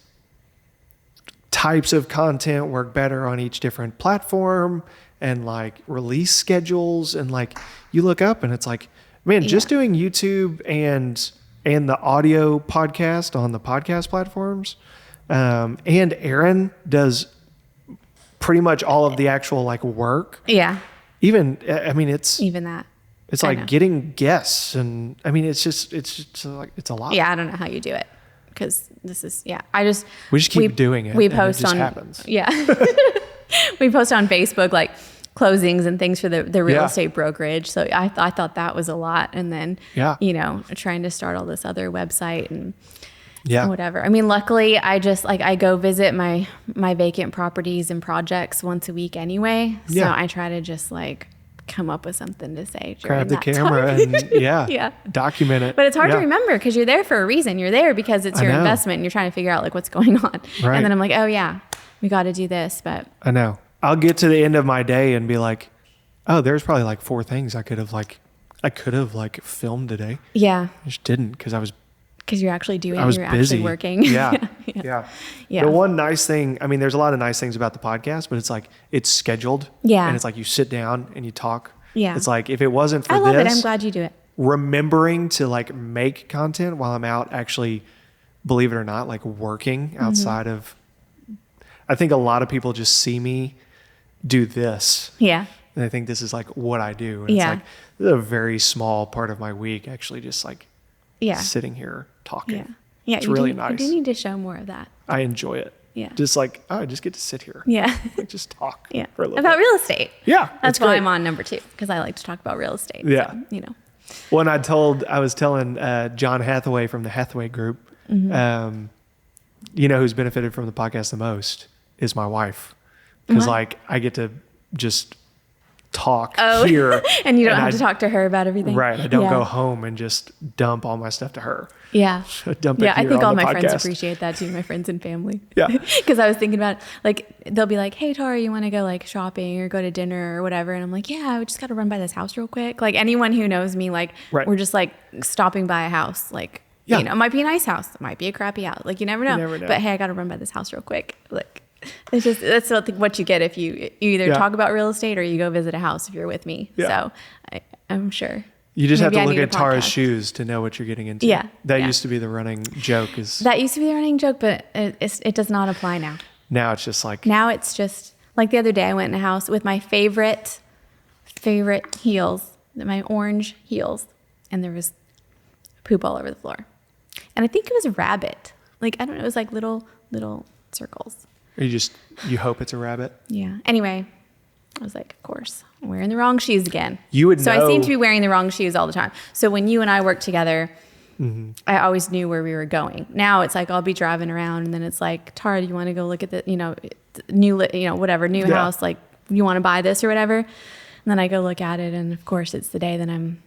Speaker 2: types of content work better on each different platform, and like release schedules, and like you look up and it's like, man, just doing YouTube and the audio podcast on the podcast platforms. And Aaron does pretty much all of the actual like work.
Speaker 1: Yeah.
Speaker 2: It's
Speaker 1: even that.
Speaker 2: It's like getting guests, and it's just like, it's a lot.
Speaker 1: Yeah. I don't know how you do it, because this is,
Speaker 2: we just keep doing it.
Speaker 1: We post
Speaker 2: and it just
Speaker 1: on,
Speaker 2: happens.
Speaker 1: Yeah. We post on Facebook, like closings and things for the real estate brokerage. So I thought that was a lot. And then, trying to start all this other website and whatever. Luckily I just I go visit my vacant properties and projects once a week anyway. So I try to just come up with something to say.
Speaker 2: Grab the camera and document it.
Speaker 1: But it's hard to remember, because you're there for a reason. You're there because it's your investment, and you're trying to figure out what's going on. Right. And then I'm like, oh yeah, we got to do this. But
Speaker 2: I know. I'll get to the end of my day and be like, oh, there's probably 4 things I could have filmed today.
Speaker 1: Yeah.
Speaker 2: I just didn't, because
Speaker 1: you're actually doing it.
Speaker 2: I was
Speaker 1: you're
Speaker 2: busy.
Speaker 1: Actually working.
Speaker 2: Yeah. The one nice thing, there's a lot of nice things about the podcast, but it's scheduled. Yeah. And it's you sit down and you talk. Yeah. It's if it wasn't for this.
Speaker 1: I love it. I'm glad you do it.
Speaker 2: Remembering to make content while I'm out, actually, believe it or not, working outside of, I think a lot of people just see me do this. Yeah. And I think this is what I do. And it's this is a very small part of my week, actually, just sitting here talking. Yeah. Yeah. It's really nice.
Speaker 1: You do need to show more of that.
Speaker 2: I enjoy it. Yeah. Just I just get to sit here.
Speaker 1: Yeah.
Speaker 2: Just talk.
Speaker 1: Yeah.
Speaker 2: For a little
Speaker 1: about
Speaker 2: bit.
Speaker 1: real estate.
Speaker 2: Yeah.
Speaker 1: That's why I'm on number 2, because I like to talk about real estate.
Speaker 2: Yeah.
Speaker 1: So,
Speaker 2: Well, and I was telling John Hathaway from the Hathaway Group, who's benefited from the podcast the most is my wife. Because I get to just talk here.
Speaker 1: And you don't have to talk to her about everything.
Speaker 2: Right. I don't go home and just dump all my stuff to her.
Speaker 1: Yeah.
Speaker 2: Dump it here
Speaker 1: I think
Speaker 2: on
Speaker 1: all
Speaker 2: the
Speaker 1: my
Speaker 2: podcast.
Speaker 1: friends appreciate that too, my friends and family.
Speaker 2: Yeah.
Speaker 1: Because I was thinking about they'll be like, hey, Tara, you want to go shopping or go to dinner or whatever? And I'm like, yeah, we just got to run by this house real quick. Anyone who knows me, we're just stopping by a house. It might be a nice house. It might be a crappy house. You never know. But hey, I got to run by this house real quick. It's just, that's what you get if you either talk about real estate or you go visit a house if you're with me. Yeah. So I'm sure.
Speaker 2: You just have to look at Tara's shoes to know what you're getting into. Yeah. That used to be the running joke.
Speaker 1: That used to be the running joke, but it does not apply now.
Speaker 2: Now it's just
Speaker 1: Now it's just the other day I went in a house with my favorite heels, my orange heels, and there was poop all over the floor. And I think it was a rabbit. I don't know, it was little circles.
Speaker 2: You hope it's a rabbit?
Speaker 1: Yeah. Anyway, I was like, of course, I'm wearing the wrong shoes again.
Speaker 2: You would know.
Speaker 1: So I seem to be wearing the wrong shoes all the time. So when you and I worked together, I always knew where we were going. Now it's I'll be driving around and then it's Tara, do you want to go look at the, new house? You want to buy this or whatever? And then I go look at it. And of course it's the day that I'm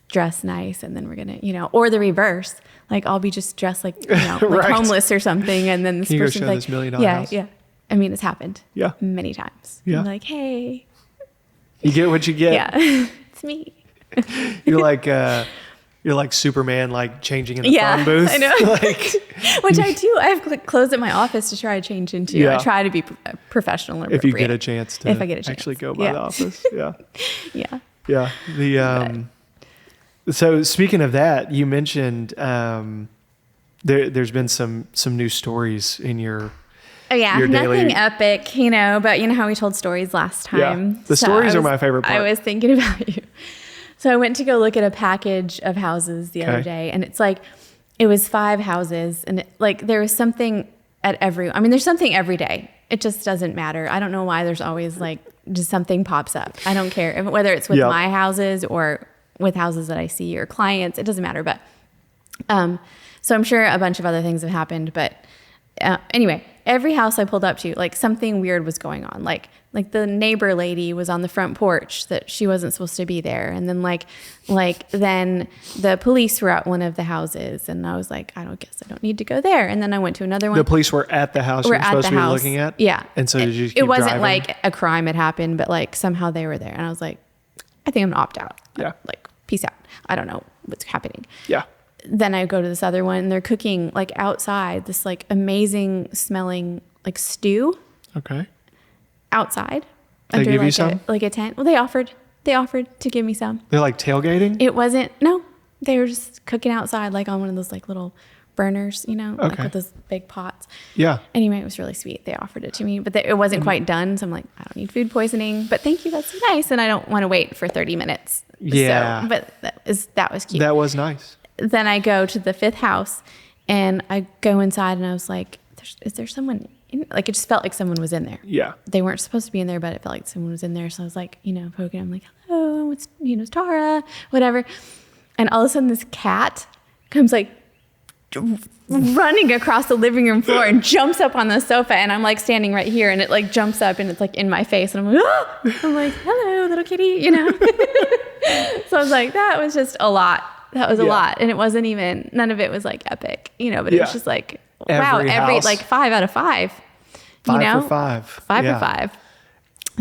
Speaker 1: dressed nice. And then we're going to, or the reverse. I'll be just dressed like
Speaker 2: right.
Speaker 1: homeless or something. And then this
Speaker 2: Can you
Speaker 1: person's
Speaker 2: go show this $1 million house?
Speaker 1: Yeah. It's happened. Yeah. Many times. Yeah. I'm hey.
Speaker 2: You get what you get.
Speaker 1: Yeah. It's me.
Speaker 2: You're like Superman, changing in the phone booth.
Speaker 1: I know. Which I do. I have clothes at my office to try to change into. Yeah. I try to be professional and
Speaker 2: if you get a chance to.
Speaker 1: If I get a chance.
Speaker 2: Actually go by the office. Yeah.
Speaker 1: Yeah.
Speaker 2: Yeah. So speaking of that, you mentioned there's been some new stories in your.
Speaker 1: Oh yeah, nothing epic, but you know how we told stories last time.
Speaker 2: Yeah. The stories are my favorite part.
Speaker 1: I was thinking about you. So I went to go look at a package of houses the other day, and it's it was 5 houses, and there was something at there's something every day. It just doesn't matter. I don't know why there's always just something pops up. I don't care whether it's with my houses or with houses that I see or clients. It doesn't matter. But So I'm sure a bunch of other things have happened, but anyway, every house I pulled up to, like something weird was going on. Like the neighbor lady was on the front porch that she wasn't supposed to be there. And then then the police were at one of the houses, and I was like, I don't need to go there. And then I went to another one.
Speaker 2: The police were at the house you're supposed to be looking at?
Speaker 1: Yeah.
Speaker 2: And so did you keep
Speaker 1: It wasn't
Speaker 2: driving?
Speaker 1: like a crime had happened, but like somehow they were there. And I was like, I think I'm gonna opt out.
Speaker 2: Yeah.
Speaker 1: Like, peace out. I don't know what's happening.
Speaker 2: Yeah.
Speaker 1: Then I go to this other one, and they're cooking like outside this like amazing smelling like stew
Speaker 2: Okay.
Speaker 1: outside.
Speaker 2: They give you some?
Speaker 1: Like a tent. Well, they offered to give me some.
Speaker 2: They're like tailgating?
Speaker 1: It wasn't, no, they were just cooking outside, like on one of those like little burners, like
Speaker 2: Okay.
Speaker 1: with those big pots.
Speaker 2: Yeah.
Speaker 1: Anyway, it was really sweet. They offered it to me, but it wasn't quite done. So I'm like, I don't need food poisoning, but thank you. That's nice. And I don't want to wait for 30 minutes.
Speaker 2: Yeah.
Speaker 1: So, but that was cute.
Speaker 2: That was nice.
Speaker 1: Then I go to the 5th house, and I go inside, and I was like, is there someone in? Like, it just felt like someone was in there.
Speaker 2: Yeah.
Speaker 1: They weren't supposed to be in there, but it felt like someone was in there. So I was like, poking. I'm like, hello, it's Tara, whatever. And all of a sudden this cat comes like running across the living room floor and jumps up on the sofa. And I'm like standing right here, and it like jumps up, and it's like in my face. And I'm like, oh! I'm like, hello, little kitty, So I was like, that was just a lot. That was a lot. And it wasn't even, none of it was like epic, but it was just like, wow, every
Speaker 2: house.
Speaker 1: like 5 out of 5.
Speaker 2: 5 for 5.
Speaker 1: 5 for 5.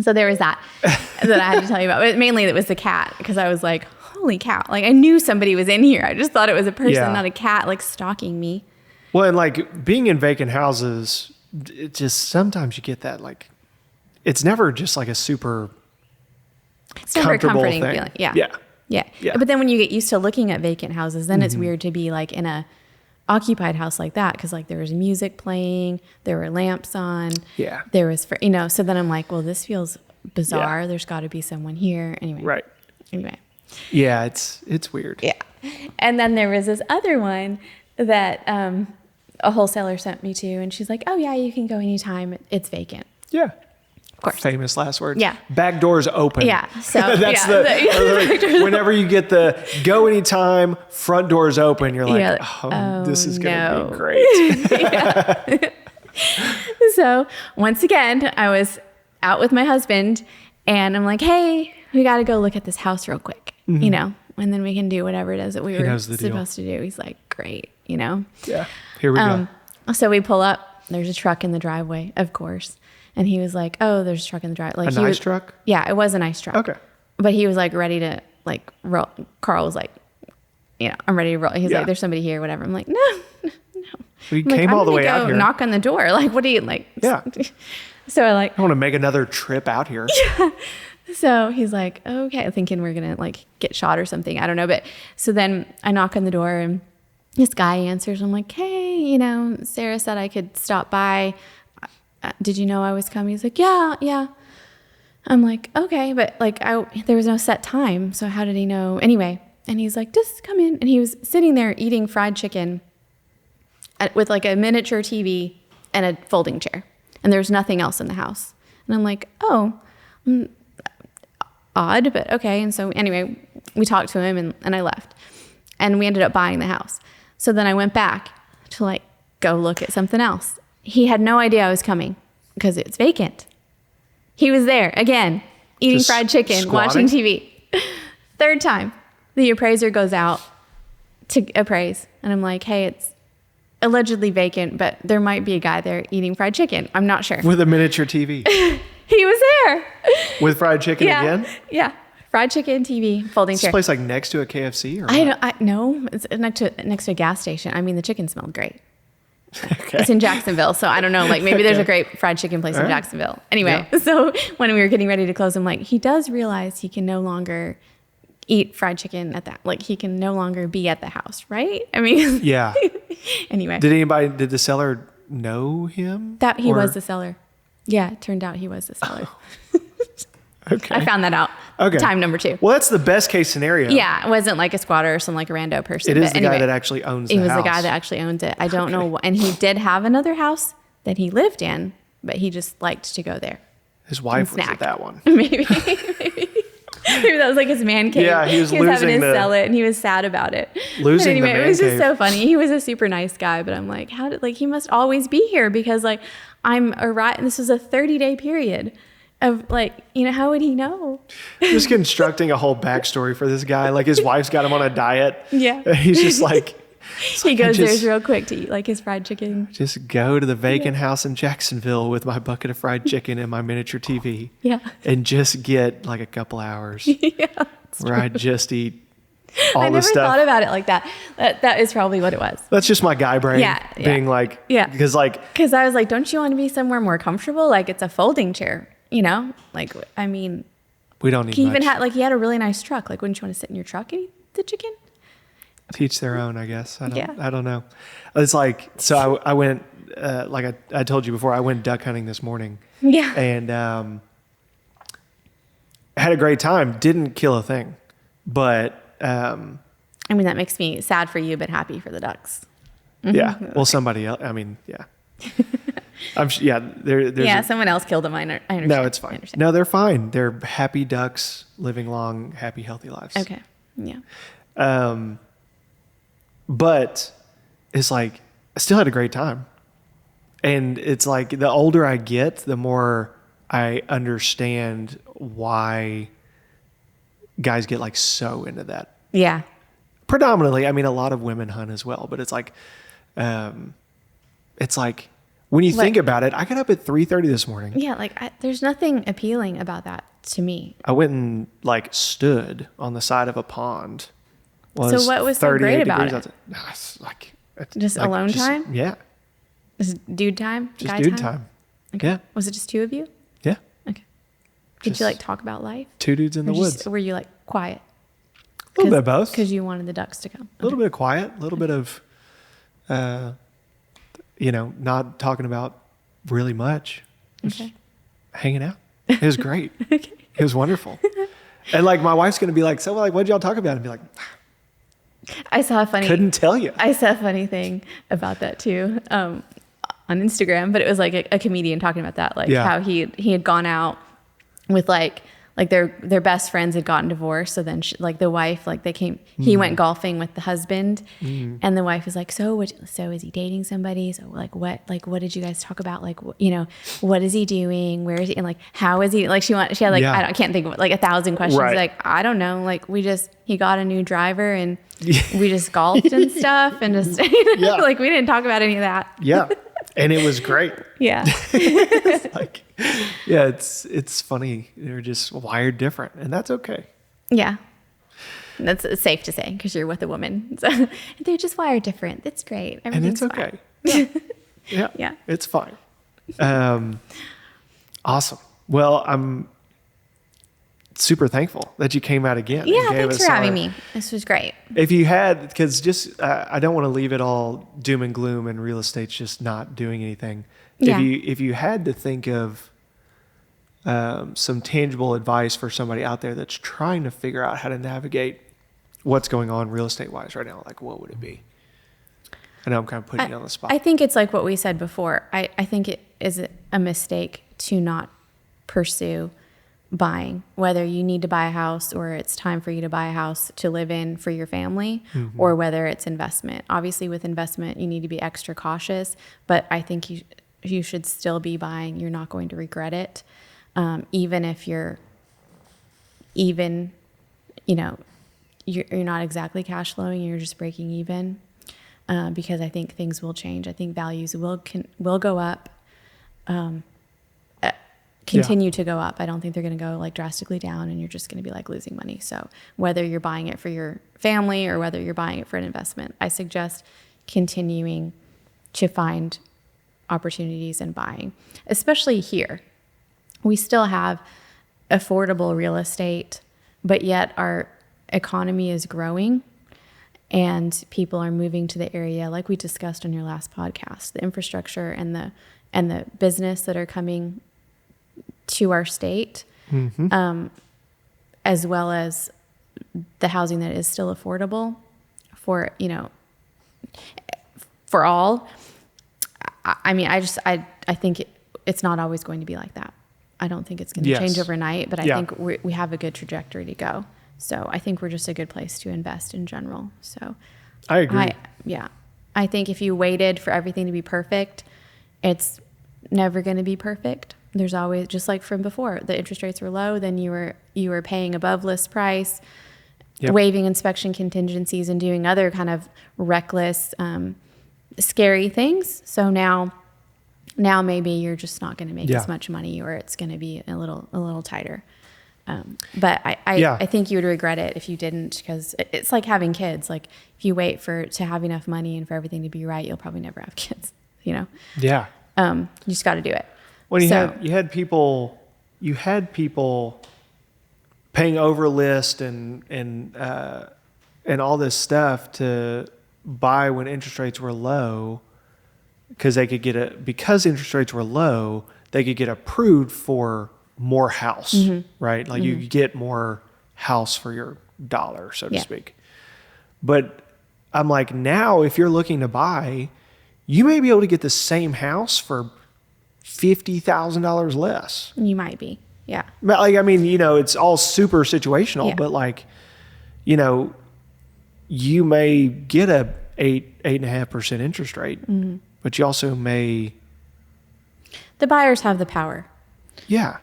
Speaker 1: So there was that I had to tell you about. But mainly it was the cat, because I was like, holy cow. Like, I knew somebody was in here. I just thought it was a person, not a cat, like stalking me.
Speaker 2: Well, and like being in vacant houses, it just sometimes you get that like, it's never just like a super
Speaker 1: It's never a
Speaker 2: comfortable
Speaker 1: comforting
Speaker 2: thing.
Speaker 1: feeling. Yeah.
Speaker 2: Yeah.
Speaker 1: Yeah.
Speaker 2: Yeah.
Speaker 1: But then when you get used to looking at vacant houses, then it's weird to be like in a occupied house like that, because like there was music playing, there were lamps on,
Speaker 2: Yeah.
Speaker 1: there was so then I'm like, well, this feels bizarre. There's got to be someone here. Anyway.
Speaker 2: Right.
Speaker 1: Anyway.
Speaker 2: Yeah, it's weird.
Speaker 1: Yeah. And then there was this other one that a wholesaler sent me to, and she's like, oh yeah, you can go anytime. It's vacant.
Speaker 2: Yeah.
Speaker 1: Of course.
Speaker 2: Famous last words.
Speaker 1: Yeah.
Speaker 2: Back doors open.
Speaker 1: Yeah. So
Speaker 2: That's whenever you get the go anytime, front doors open, you're like, oh, this is going to be great.
Speaker 1: So once again, I was out with my husband, and I'm like, hey, we got to go look at this house real quick, and then we can do whatever it is that we were supposed to do. He's like, great,
Speaker 2: Yeah. Here we go.
Speaker 1: So we pull up. There's a truck in the driveway, of course. And he was like, oh, there's a truck in the driveway. Like,
Speaker 2: a nice truck?
Speaker 1: Yeah, it was a nice truck.
Speaker 2: Okay.
Speaker 1: But he was like ready to like roll. Carl was like, I'm ready to roll. He's like, there's somebody here, whatever. I'm like, no.
Speaker 2: We came all the way out here.
Speaker 1: Knock on the door. Like, what do you like?
Speaker 2: Yeah.
Speaker 1: So I like,
Speaker 2: I want to make another trip out here.
Speaker 1: Yeah. So he's like, okay, thinking we're going to like get shot or something. I don't know. But so then I knock on the door, and this guy answers. I'm like, hey, Sarah said I could stop by. Did you know I was coming? He's like, yeah. I'm like, okay, but like there was no set time. So how did he know? Anyway, and he's like, just come in. And he was sitting there eating fried chicken with like a miniature TV and a folding chair. And there's nothing else in the house. And I'm like, oh, odd, but okay. And so anyway, we talked to him, and I left. And we ended up buying the house. So then I went back to like go look at something else. He had no idea I was coming because it's vacant. He was there again, eating
Speaker 2: Just
Speaker 1: fried chicken,
Speaker 2: squatting?
Speaker 1: watching TV. Third time, the appraiser goes out to appraise. And I'm like, hey, it's allegedly vacant, but there might be a guy there eating fried chicken. I'm not sure.
Speaker 2: With a miniature TV.
Speaker 1: He was there.
Speaker 2: With fried chicken again?
Speaker 1: Yeah. Fried chicken, TV, folding
Speaker 2: Is
Speaker 1: chair.
Speaker 2: this place like next to a KFC? Or
Speaker 1: No, it's next to a gas station. I mean, the chicken smelled great.
Speaker 2: Okay.
Speaker 1: It's in Jacksonville, so I don't know. Like maybe there's a great fried chicken place in Jacksonville. Anyway, so when we were getting ready to close, I'm like, he does realize he can no longer eat fried chicken at that. Like he can no longer be at the house, right? I mean,
Speaker 2: Yeah.
Speaker 1: Anyway,
Speaker 2: Did the seller know him?
Speaker 1: that he was the seller. Yeah, it turned out he was the seller.
Speaker 2: Okay.
Speaker 1: I found that out.
Speaker 2: Okay.
Speaker 1: Time number 2.
Speaker 2: Well, that's the best case scenario.
Speaker 1: Yeah, it wasn't like a squatter or some like a rando person.
Speaker 2: It is
Speaker 1: but
Speaker 2: the
Speaker 1: anyway,
Speaker 2: guy that actually owns the
Speaker 1: He
Speaker 2: house.
Speaker 1: was the guy that actually owned it. I don't know. And he did have another house that he lived in, but he just liked to go there.
Speaker 2: His wife was
Speaker 1: snack.
Speaker 2: at that one.
Speaker 1: Maybe. Maybe that was like his man cave.
Speaker 2: Yeah, he was
Speaker 1: having
Speaker 2: losing
Speaker 1: to sell it, and he was sad about it.
Speaker 2: Losing
Speaker 1: but anyway,
Speaker 2: the man
Speaker 1: it was just
Speaker 2: cave.
Speaker 1: so funny. He was a super nice guy, but I'm like, he must always be here because like I'm and this was a 30-day period of like, how would he know?
Speaker 2: Just constructing a whole backstory for this guy. Like his wife's got him on a diet.
Speaker 1: Yeah.
Speaker 2: And he's just like,
Speaker 1: he goes there's real quick to eat like his fried chicken.
Speaker 2: Just go to the vacant house in Jacksonville with my bucket of fried chicken and my miniature TV.
Speaker 1: Yeah.
Speaker 2: And just get like a couple hours
Speaker 1: Yeah.
Speaker 2: where I just eat all
Speaker 1: I
Speaker 2: the
Speaker 1: never
Speaker 2: stuff.
Speaker 1: thought about it like that. That is probably what it was.
Speaker 2: That's just my guy brain being like,
Speaker 1: because
Speaker 2: because
Speaker 1: I was like, don't you want to be somewhere more comfortable? Like it's a folding chair, like, I mean,
Speaker 2: we don't need
Speaker 1: he
Speaker 2: much.
Speaker 1: even had he had a really nice truck. Like, wouldn't you want to sit in your truck and eat the chicken?
Speaker 2: Teach their own, I guess. I don't know. It's like, so I went, like I told you before, I went duck hunting this morning.
Speaker 1: Yeah.
Speaker 2: And had a great time. Didn't kill a thing. But
Speaker 1: I mean, that makes me sad for you, but happy for the ducks.
Speaker 2: Yeah. Well, somebody else. I mean, yeah. There's
Speaker 1: someone else killed them. I understand.
Speaker 2: No, it's fine. No, they're fine. They're happy ducks living long, happy, healthy lives.
Speaker 1: Okay. Yeah.
Speaker 2: But it's like, I still had a great time. And it's like, the older I get, the more I understand why guys get like so into that.
Speaker 1: Yeah.
Speaker 2: Predominantly, I mean, a lot of women hunt as well, but it's like when you think about it, I got up at 3:30 this morning.
Speaker 1: Yeah, there's nothing appealing about that to me.
Speaker 2: I went and stood on the side of a pond.
Speaker 1: So what was so great about it?
Speaker 2: It's
Speaker 1: just alone time?
Speaker 2: Yeah.
Speaker 1: Just dude time?
Speaker 2: Just
Speaker 1: guy
Speaker 2: dude time.
Speaker 1: Okay.
Speaker 2: Yeah.
Speaker 1: Was it just two of you?
Speaker 2: Yeah.
Speaker 1: Okay. Did you talk about life?
Speaker 2: Two dudes in the woods.
Speaker 1: Were you quiet?
Speaker 2: A little bit of both.
Speaker 1: Because you wanted the ducks to come.
Speaker 2: A little bit of quiet, a little bit of, not talking about really much. Just hanging out. It was great.
Speaker 1: Okay.
Speaker 2: It was wonderful. And my wife's going to be like, so what'd y'all talk about? And be like, couldn't tell you.
Speaker 1: I saw a funny thing about that too on Instagram, but it was a comedian talking about that, how he had gone out with their best friends had gotten divorced. So then the wife, he went golfing with the husband and the wife was like, so is he dating somebody? So what did you guys talk about? What is he doing? Where is he? And how is he? She had I can't think of 1,000 questions.
Speaker 2: Right.
Speaker 1: I don't know. He got a new driver and we just golfed and stuff and just, we didn't talk about any of that.
Speaker 2: Yeah. And it was great.
Speaker 1: Yeah.
Speaker 2: It's funny. They're just wired different, and that's okay.
Speaker 1: Yeah. That's safe to say because you're with a woman. So they're just wired different. That's great.
Speaker 2: And it's okay. Yeah. It's fine. Awesome. Well, I'm super thankful that you came out again.
Speaker 1: Yeah, thanks for having me. This was great.
Speaker 2: If you had, because I don't want to leave it all doom and gloom and real estate's just not doing anything.
Speaker 1: Yeah.
Speaker 2: If you had to think of some tangible advice for somebody out there that's trying to figure out how to navigate what's going on real estate wise right now, what would it be? I know I'm kind of putting you on the spot.
Speaker 1: I think it's like what we said before. I think it is a mistake to not pursue buying, whether you need to buy a house or it's time for you to buy a house to live in for your family, or whether it's investment. Obviously with investment, you need to be extra cautious, but I think you should still be buying. You're not going to regret it. Even if you're not exactly cash flowing, you're just breaking even. Because I think things will change. I think values will go up, continue to go up. I don't think they're going to go drastically down, and you're just going to be losing money. So whether you're buying it for your family or whether you're buying it for an investment, I suggest continuing to find opportunities in buying, especially here. We still have affordable real estate, but yet our economy is growing. And people are moving to the area, like we discussed on your last podcast, the infrastructure and the business that are coming to our state, as well as the housing that is still affordable for all. I mean, I think it's not always going to be like that. I don't think it's going to
Speaker 2: Yes.
Speaker 1: change overnight, but I
Speaker 2: Yeah.
Speaker 1: think we have a good trajectory to go. So I think we're just a good place to invest in general. So
Speaker 2: I agree.
Speaker 1: I think if you waited for everything to be perfect, it's never going to be perfect. There's always, just like from before, the interest rates were low, then you were paying above list price,
Speaker 2: Yep.
Speaker 1: waiving inspection contingencies and doing other kind of reckless, scary things. So now maybe you're just not going to make
Speaker 2: Yeah.
Speaker 1: as much money, or it's going to be a little tighter. But I think you would regret it if you didn't, because it's like having kids. Like if you wait to have enough money and for everything to be right, you'll probably never have kids, you know?
Speaker 2: Yeah.
Speaker 1: You just got to do it.
Speaker 2: When you had people paying over list and all this stuff to buy when interest rates were low, because interest rates were low, they could get approved for more house, right? Like you could get more house for your dollar, so to speak. But I'm like, now if you're looking to buy, you may be able to get the same house for $50,000 less.
Speaker 1: You might be. Yeah.
Speaker 2: But like, I mean, it's all super situational, but like, you may get a 8.5% interest rate, but you also may.
Speaker 1: The buyers have the power.
Speaker 2: Yeah.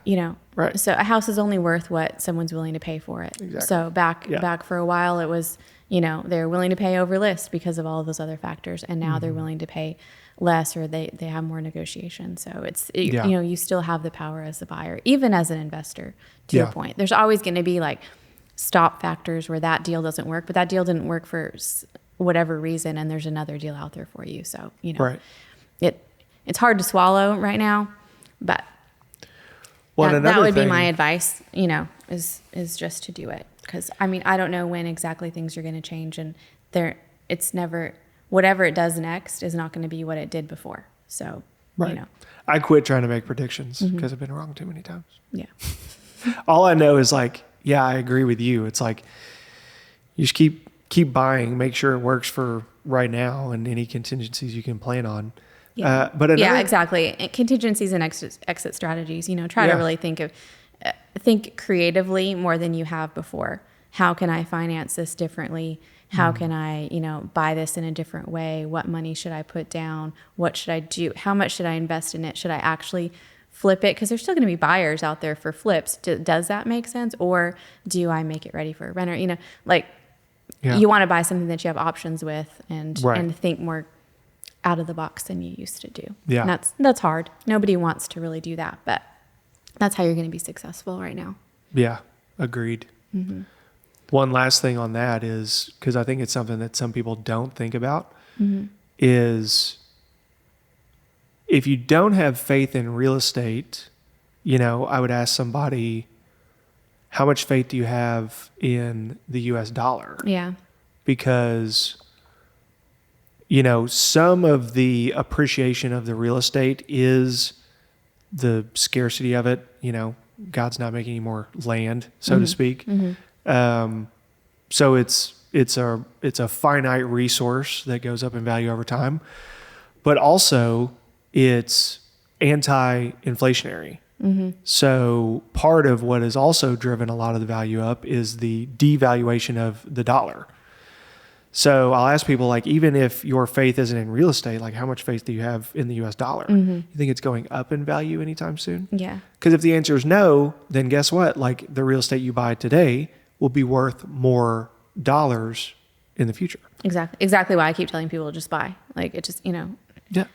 Speaker 2: Right.
Speaker 1: So a house is only worth what someone's willing to pay for it.
Speaker 2: Exactly.
Speaker 1: So back for a while, it was, they're willing to pay over list because of all of those other factors. And now they're willing to pay less, or they have more negotiation. So you still have the power as the buyer, even as an investor, to your point. There's always going to be like stop factors where that deal doesn't work, but that deal didn't work for whatever reason. And there's another deal out there for you. So,
Speaker 2: right.
Speaker 1: It's hard to swallow right now, but that would be my advice, is just to do it. Because I don't know when exactly things are going to change, and it's never, whatever it does next is not going to be what it did before. So,
Speaker 2: right. I quit trying to make predictions because I've been wrong too many times.
Speaker 1: Yeah.
Speaker 2: All I know is like, yeah, I agree with you. It's like, you just keep buying, make sure it works for right now, and any contingencies you can plan on.
Speaker 1: Yeah. Exactly. Contingencies and exit strategies, try to really think creatively more than you have before. How can I finance this differently? How can I, buy this in a different way? What money should I put down? What should I do? How much should I invest in it? Should I actually flip it? Because there's still going to be buyers out there for flips. Does that make sense? Or do I make it ready for a renter? You want to buy something that you have options with and think more out of the box than you used to do.
Speaker 2: Yeah.
Speaker 1: And that's hard. Nobody wants to really do that, but that's how you're going to be successful right now.
Speaker 2: Yeah. Agreed. One last thing on that is, because I think it's something that some people don't think about, is if you don't have faith in real estate, I would ask somebody, how much faith do you have in the US dollar?
Speaker 1: Yeah.
Speaker 2: Because some of the appreciation of the real estate is the scarcity of it. God's not making any more land, so to speak. So it's a finite resource that goes up in value over time, but also it's anti-inflationary. So part of what has also driven a lot of the value up is the devaluation of the dollar. So I'll ask people, like, even if your faith isn't in real estate, like, how much faith do you have in the US dollar? You think it's going up in value anytime soon?
Speaker 1: Yeah.
Speaker 2: Because if the answer is no, then guess what? Like, the real estate you buy today will be worth more dollars in the future.
Speaker 1: Exactly why I keep telling people to just buy. Like, it just,
Speaker 2: Yeah.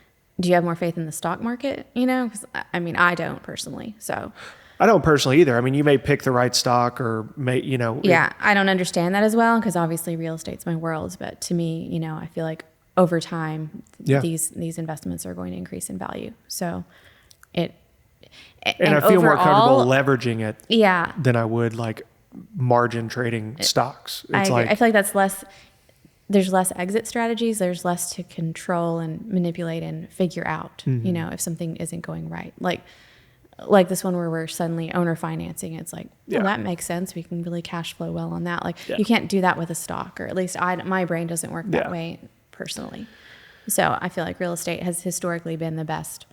Speaker 1: Do you have more faith in the stock market? Because I don't personally. So
Speaker 2: I don't personally either. I mean, you may pick the right stock or
Speaker 1: I don't understand that as well, because obviously real estate's my world. But to me, I feel like over time, these investments are going to increase in value. So and
Speaker 2: I feel more comfortable leveraging it than I would like margin trading stocks.
Speaker 1: I feel like that's less. There's less exit strategies. There's less to control and manipulate and figure out, if something isn't going right. Like this one where we're suddenly owner financing. It's like, well, that makes sense. We can really cash flow well on that. You can't do that with a stock, or at least my brain doesn't work that way personally. So I feel like real estate has historically been the best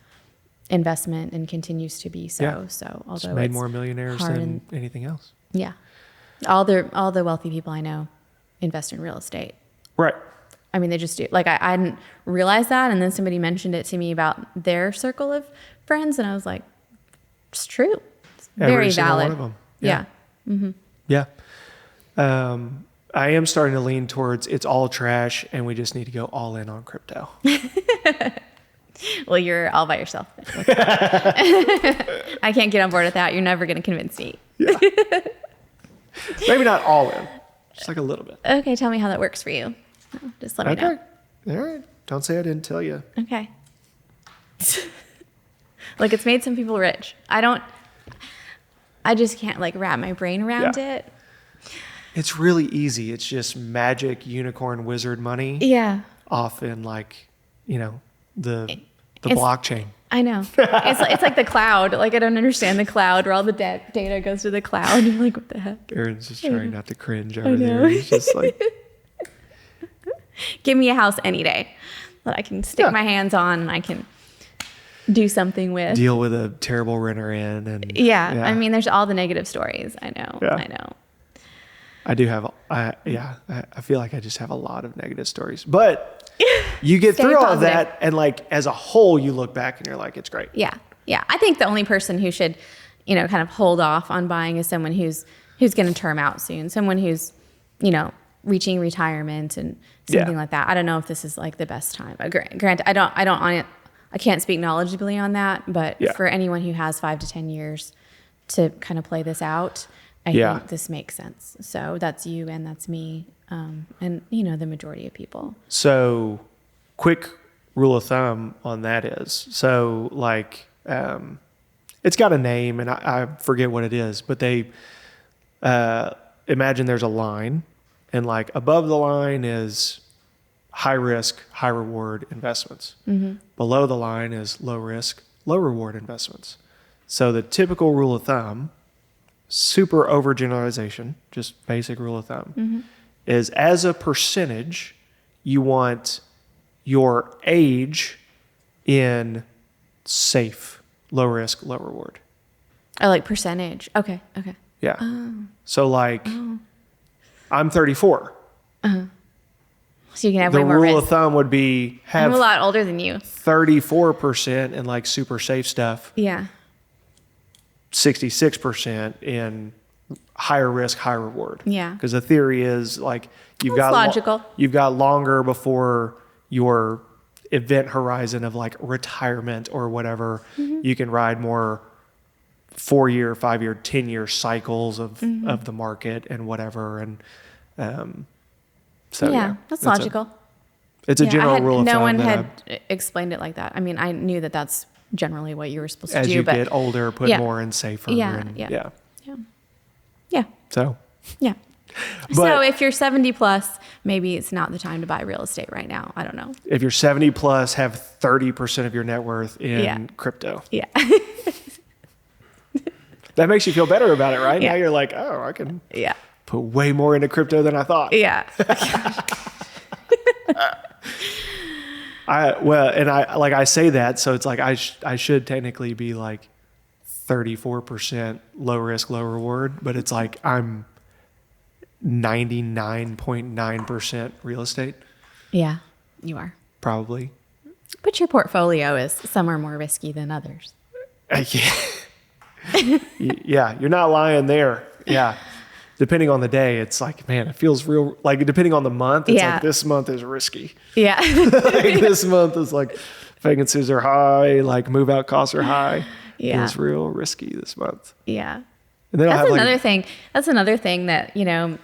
Speaker 1: investment and continues to be so.
Speaker 2: Yeah.
Speaker 1: So
Speaker 2: It's
Speaker 1: although
Speaker 2: made
Speaker 1: it's
Speaker 2: more millionaires
Speaker 1: hard
Speaker 2: than anything else.
Speaker 1: yeah, all the wealthy people I know invest in real estate.
Speaker 2: Right.
Speaker 1: I mean, they just do. Like I didn't realize that, and then somebody mentioned it to me about their circle of friends, and I was like, it's true. It's
Speaker 2: Every
Speaker 1: very
Speaker 2: single
Speaker 1: valid.
Speaker 2: one of them.
Speaker 1: Yeah.
Speaker 2: Yeah. I am starting to lean towards it's all trash and we just need to go all in on crypto.
Speaker 1: Well, you're all by yourself. I can't get on board with that. You're never going to convince me.
Speaker 2: Yeah. Maybe not all in, just like a little bit.
Speaker 1: Okay, tell me how that works for you. No, just let me know.
Speaker 2: All right. Don't say I didn't tell you.
Speaker 1: Okay. Like it's made some people rich. I just can't like wrap my brain around it.
Speaker 2: It's really easy. It's just magic unicorn wizard money.
Speaker 1: Yeah.
Speaker 2: Off in like, the blockchain.
Speaker 1: I know. It's like the cloud. Like I don't understand the cloud where all the data goes to the cloud. You're like, what the heck?
Speaker 2: Aaron's just trying not to cringe over there. He's just like,
Speaker 1: give me a house any day that I can stick my hands on and I can do something with.
Speaker 2: Deal with a terrible renter in. And
Speaker 1: yeah. I mean, there's all the negative stories. I know.
Speaker 2: Yeah.
Speaker 1: I know.
Speaker 2: I do have, I feel like I just have a lot of negative stories, but you get through all of that. And like, as a whole, you look back and you're like, it's great.
Speaker 1: Yeah. Yeah. I think the only person who should, kind of hold off on buying is someone who's going to term out soon. Someone who's, reaching retirement and something like that. I don't know if this is like the best time. Granted, I can't speak knowledgeably on that, but for anyone who has 5 to 10 years to kind of play this out, I think this makes sense. So that's you and that's me. And the majority of people. So
Speaker 2: quick rule of thumb on that is, so like, it's got a name and I forget what it is, but they, imagine there's a line and like above the line is high risk, high reward investments. Mm-hmm. Below the line is low risk, low reward investments. So the typical rule of thumb, super overgeneralization, just basic rule of thumb, is as a percentage, you want your age in safe, low risk, low reward.
Speaker 1: I like percentage. Okay.
Speaker 2: Yeah. So like, I'm 34.
Speaker 1: So you can have
Speaker 2: The
Speaker 1: way more
Speaker 2: rule
Speaker 1: risk.
Speaker 2: of thumb would be have
Speaker 1: I'm a lot older than you.
Speaker 2: 34% in like super safe stuff.
Speaker 1: Yeah.
Speaker 2: 66% in higher risk, high reward.
Speaker 1: Yeah.
Speaker 2: Because the theory is like you've
Speaker 1: That's
Speaker 2: got
Speaker 1: logical.
Speaker 2: You've got longer before your event horizon of like retirement or whatever. You can ride more 4-year, 5-year, 10-year cycles of the market and whatever. And so yeah,
Speaker 1: that's logical.
Speaker 2: It's a general rule of thumb.
Speaker 1: No one had explained it like that. I mean, I knew that that's generally what you were supposed to do.
Speaker 2: As you
Speaker 1: but
Speaker 2: get older, put more in safer.
Speaker 1: Yeah.
Speaker 2: So.
Speaker 1: Yeah. So if you're 70 plus, maybe it's not the time to buy real estate right now. I don't know.
Speaker 2: If you're 70 plus, have 30% of your net worth in crypto.
Speaker 1: Yeah.
Speaker 2: That makes you feel better about it, right?
Speaker 1: Yeah.
Speaker 2: Now you're like, oh, I can
Speaker 1: Yeah.
Speaker 2: put way more into crypto than I thought.
Speaker 1: Yeah.
Speaker 2: I say that, so it's like I should technically be like 34% low risk, low reward, but it's like I'm 99.9% real estate.
Speaker 1: Yeah, you are.
Speaker 2: Probably.
Speaker 1: But your portfolio is some are more risky than others.
Speaker 2: Yeah, you're not lying there. Yeah. Depending on the day, it's like, man, it feels real. Like, depending on the month, it's like, this month is risky.
Speaker 1: Yeah.
Speaker 2: Like, this month is like, vacancies are high, like, move out costs are high.
Speaker 1: Yeah.
Speaker 2: Feels real risky this month.
Speaker 1: Yeah.
Speaker 2: And then
Speaker 1: That's another thing. That's another thing that, you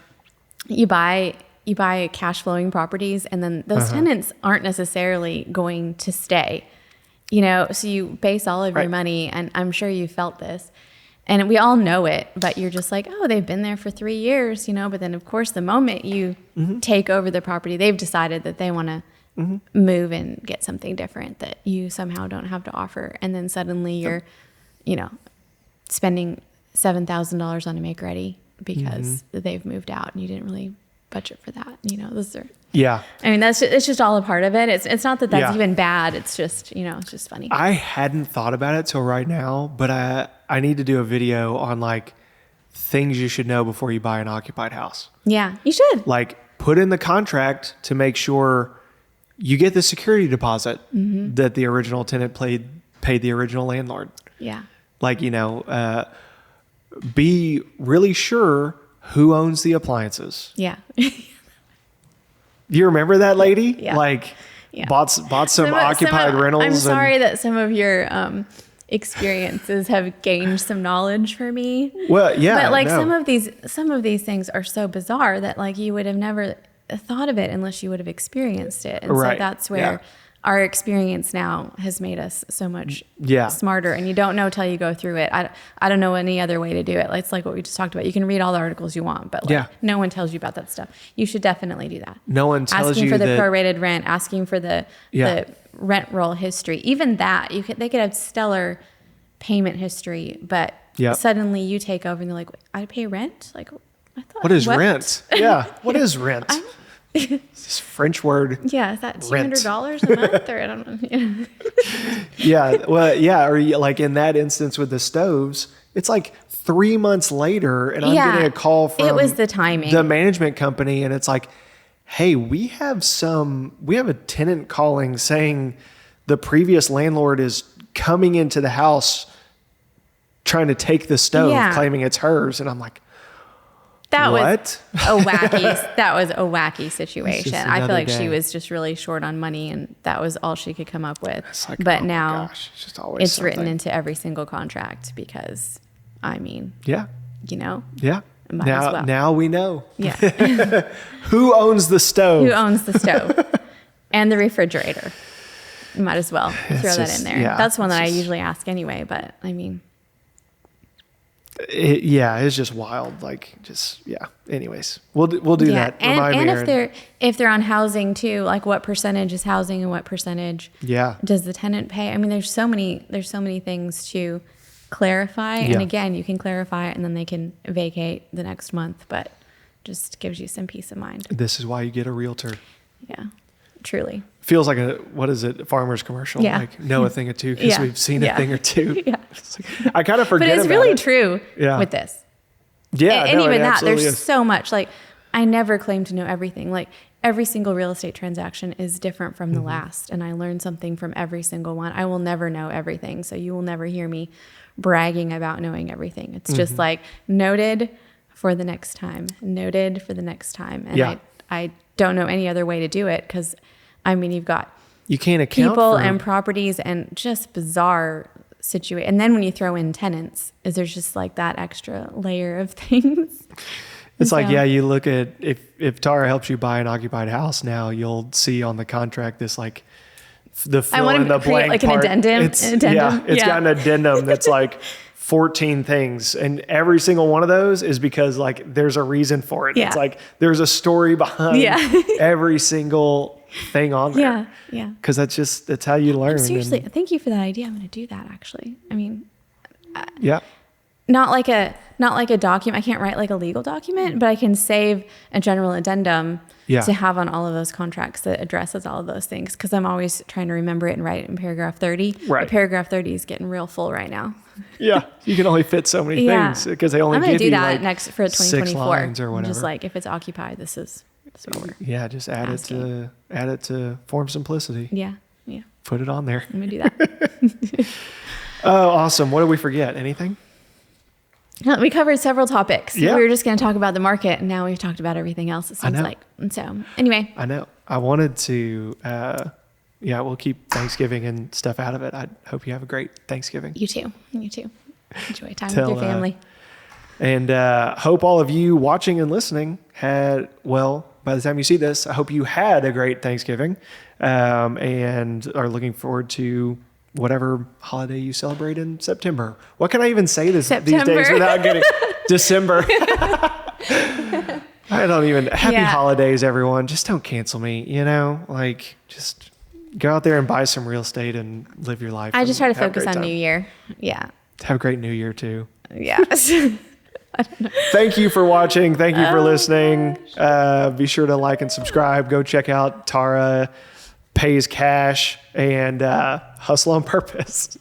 Speaker 1: buy cash flowing properties and then those tenants aren't necessarily going to stay, so you base all of your money, and I'm sure you felt this. And we all know it, but you're just like, oh, they've been there for 3 years, but then of course the moment you take over the property, they've decided that they want to move and get something different that you somehow don't have to offer. And then suddenly you're, spending $7,000 on a make ready because they've moved out and you didn't really budget for that. Those are
Speaker 2: Yeah.
Speaker 1: I mean, it's just all a part of it. It's not that that's
Speaker 2: Yeah.
Speaker 1: even bad. It's just, it's just funny.
Speaker 2: I hadn't thought about it till right now, but I need to do a video on like things you should know before you buy an occupied house.
Speaker 1: Yeah, you should.
Speaker 2: Like put in the contract to make sure you get the security deposit that the original tenant paid the original landlord.
Speaker 1: Yeah.
Speaker 2: Like, be really sure who owns the appliances.
Speaker 1: Yeah.
Speaker 2: Do you remember that lady?
Speaker 1: Yeah.
Speaker 2: Like
Speaker 1: Yeah.
Speaker 2: bought some occupied rentals.
Speaker 1: I'm sorry that some of your experiences have gained some knowledge for me.
Speaker 2: Well, yeah.
Speaker 1: But like
Speaker 2: no.
Speaker 1: some of these things are so bizarre that like you would have never thought of it unless you would have experienced it. And
Speaker 2: Right.
Speaker 1: so that's where our experience now has made us so much
Speaker 2: Yeah.
Speaker 1: smarter. And you don't know till you go through it. I don't know any other way to do it. It's like what we just talked about. You can read all the articles you want, but like no one tells you about that stuff. You should definitely do that.
Speaker 2: No one tells
Speaker 1: asking
Speaker 2: you
Speaker 1: for the
Speaker 2: that,
Speaker 1: prorated rent, asking for the rent roll history. Even that, they could have stellar payment history, but suddenly you take over and they're like, I pay rent? Like, I thought,
Speaker 2: what is rent? Yeah. What is rent? This French word.
Speaker 1: Yeah, is that $200 a month, or I don't know.
Speaker 2: Yeah, well, yeah, or like in that instance with the stoves, it's like 3 months later, and I'm getting a call from
Speaker 1: it was the timing,
Speaker 2: the management company, and it's like, hey, we have a tenant calling saying the previous landlord is coming into the house trying to take the stove, claiming it's hers, and I'm like,
Speaker 1: That
Speaker 2: what?
Speaker 1: was a wacky situation. I feel like she was just really short on money, and that was all she could come up with.
Speaker 2: Like,
Speaker 1: but
Speaker 2: oh my
Speaker 1: now
Speaker 2: gosh, it's just always
Speaker 1: it's written
Speaker 2: something.
Speaker 1: into every single contract because, I mean,
Speaker 2: Yeah.
Speaker 1: might as well.
Speaker 2: Now we know.
Speaker 1: Yeah.
Speaker 2: Who owns the stove?
Speaker 1: Who owns the stove and the refrigerator? Might as well throw that in there.
Speaker 2: Yeah,
Speaker 1: That's one that I usually ask anyway, but I mean.
Speaker 2: It's just wild. Anyways, we'll do that.
Speaker 1: And if they're on housing too, like what percentage is housing and what percentage does the tenant pay? I mean, there's so many things to clarify. And again, you can clarify it and then they can vacate the next month, but just gives you some peace of mind.
Speaker 2: This is why you get a realtor.
Speaker 1: Yeah, truly.
Speaker 2: Feels like a farmer's commercial.
Speaker 1: Yeah.
Speaker 2: Like know a thing or two because we've seen a thing or two.
Speaker 1: Yeah.
Speaker 2: I kind of forget
Speaker 1: but it's
Speaker 2: about
Speaker 1: really
Speaker 2: it.
Speaker 1: true with this.
Speaker 2: Yeah.
Speaker 1: And even that, there's
Speaker 2: is.
Speaker 1: so much. Like, I never claim to know everything. Like, every single real estate transaction is different from the last. And I learn something from every single one. I will never know everything. So you will never hear me bragging about knowing everything. It's just like noted for the next time. Noted for the next time. And I don't know any other way to do it because, I mean, you've got
Speaker 2: you can't account
Speaker 1: people
Speaker 2: for
Speaker 1: and properties and just bizarre situation. And then when you throw in tenants, there's just like that extra layer of things.
Speaker 2: It's like, you look at, if Tara helps you buy an occupied house now, you'll see on the contract this like the fill in the blank
Speaker 1: like
Speaker 2: part.
Speaker 1: An addendum.
Speaker 2: It's got an addendum that's like 14 things. And every single one of those is because like there's a reason for it.
Speaker 1: Yeah.
Speaker 2: It's like there's a story behind every single thing on there.
Speaker 1: Yeah.
Speaker 2: Because that's how you learn.
Speaker 1: Seriously, thank you for that idea. I'm going to do that actually. I mean, not like a document. I can't write like a legal document, but I can save a general addendum to have on all of those contracts that addresses all of those things. Because I'm always trying to remember it and write it in paragraph 30.
Speaker 2: Right.
Speaker 1: But paragraph 30 is getting real full right now.
Speaker 2: Yeah, you can only fit so many things because they only
Speaker 1: I'm gonna
Speaker 2: give you
Speaker 1: do that
Speaker 2: like
Speaker 1: next for 2024
Speaker 2: 6 lines or whatever.
Speaker 1: Just like if it's occupied, this is what we're
Speaker 2: just add it to form simplicity.
Speaker 1: Yeah.
Speaker 2: Put it on there.
Speaker 1: I'm gonna do that.
Speaker 2: Oh, awesome! What did we forget? Anything?
Speaker 1: We covered several topics.
Speaker 2: Yeah.
Speaker 1: We were just going to talk about the market, and now we've talked about everything else, it seems like. And so, anyway.
Speaker 2: I know. I wanted to, we'll keep Thanksgiving and stuff out of it. I hope you have a great Thanksgiving.
Speaker 1: You too. Enjoy time with your family.
Speaker 2: And hope all of you watching and listening by the time you see this, I hope you had a great Thanksgiving and are looking forward to whatever holiday you celebrate in September. What can I even say these days without getting December? I don't even. Happy holidays, everyone. Just don't cancel me, just go out there and buy some real estate and live your life.
Speaker 1: I just try to focus on New Year. Yeah.
Speaker 2: Have a great New Year too.
Speaker 1: Yeah.
Speaker 2: Thank you for watching. Thank you for listening. Be sure to like and subscribe. Go check out Tara Pays Cash and Hustle on Purpose.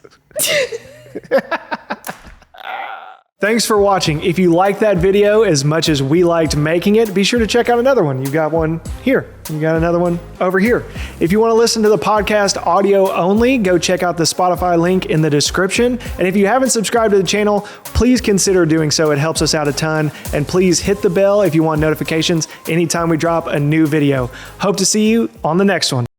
Speaker 2: Thanks for watching. If you liked that video as much as we liked making it, be sure to check out another one. You've got one here. You got another one over here. If you want to listen to the podcast audio only, go check out the Spotify link in the description. And if you haven't subscribed to the channel, please consider doing so. It helps us out a ton. And please hit the bell if you want notifications anytime we drop a new video. Hope to see you on the next one.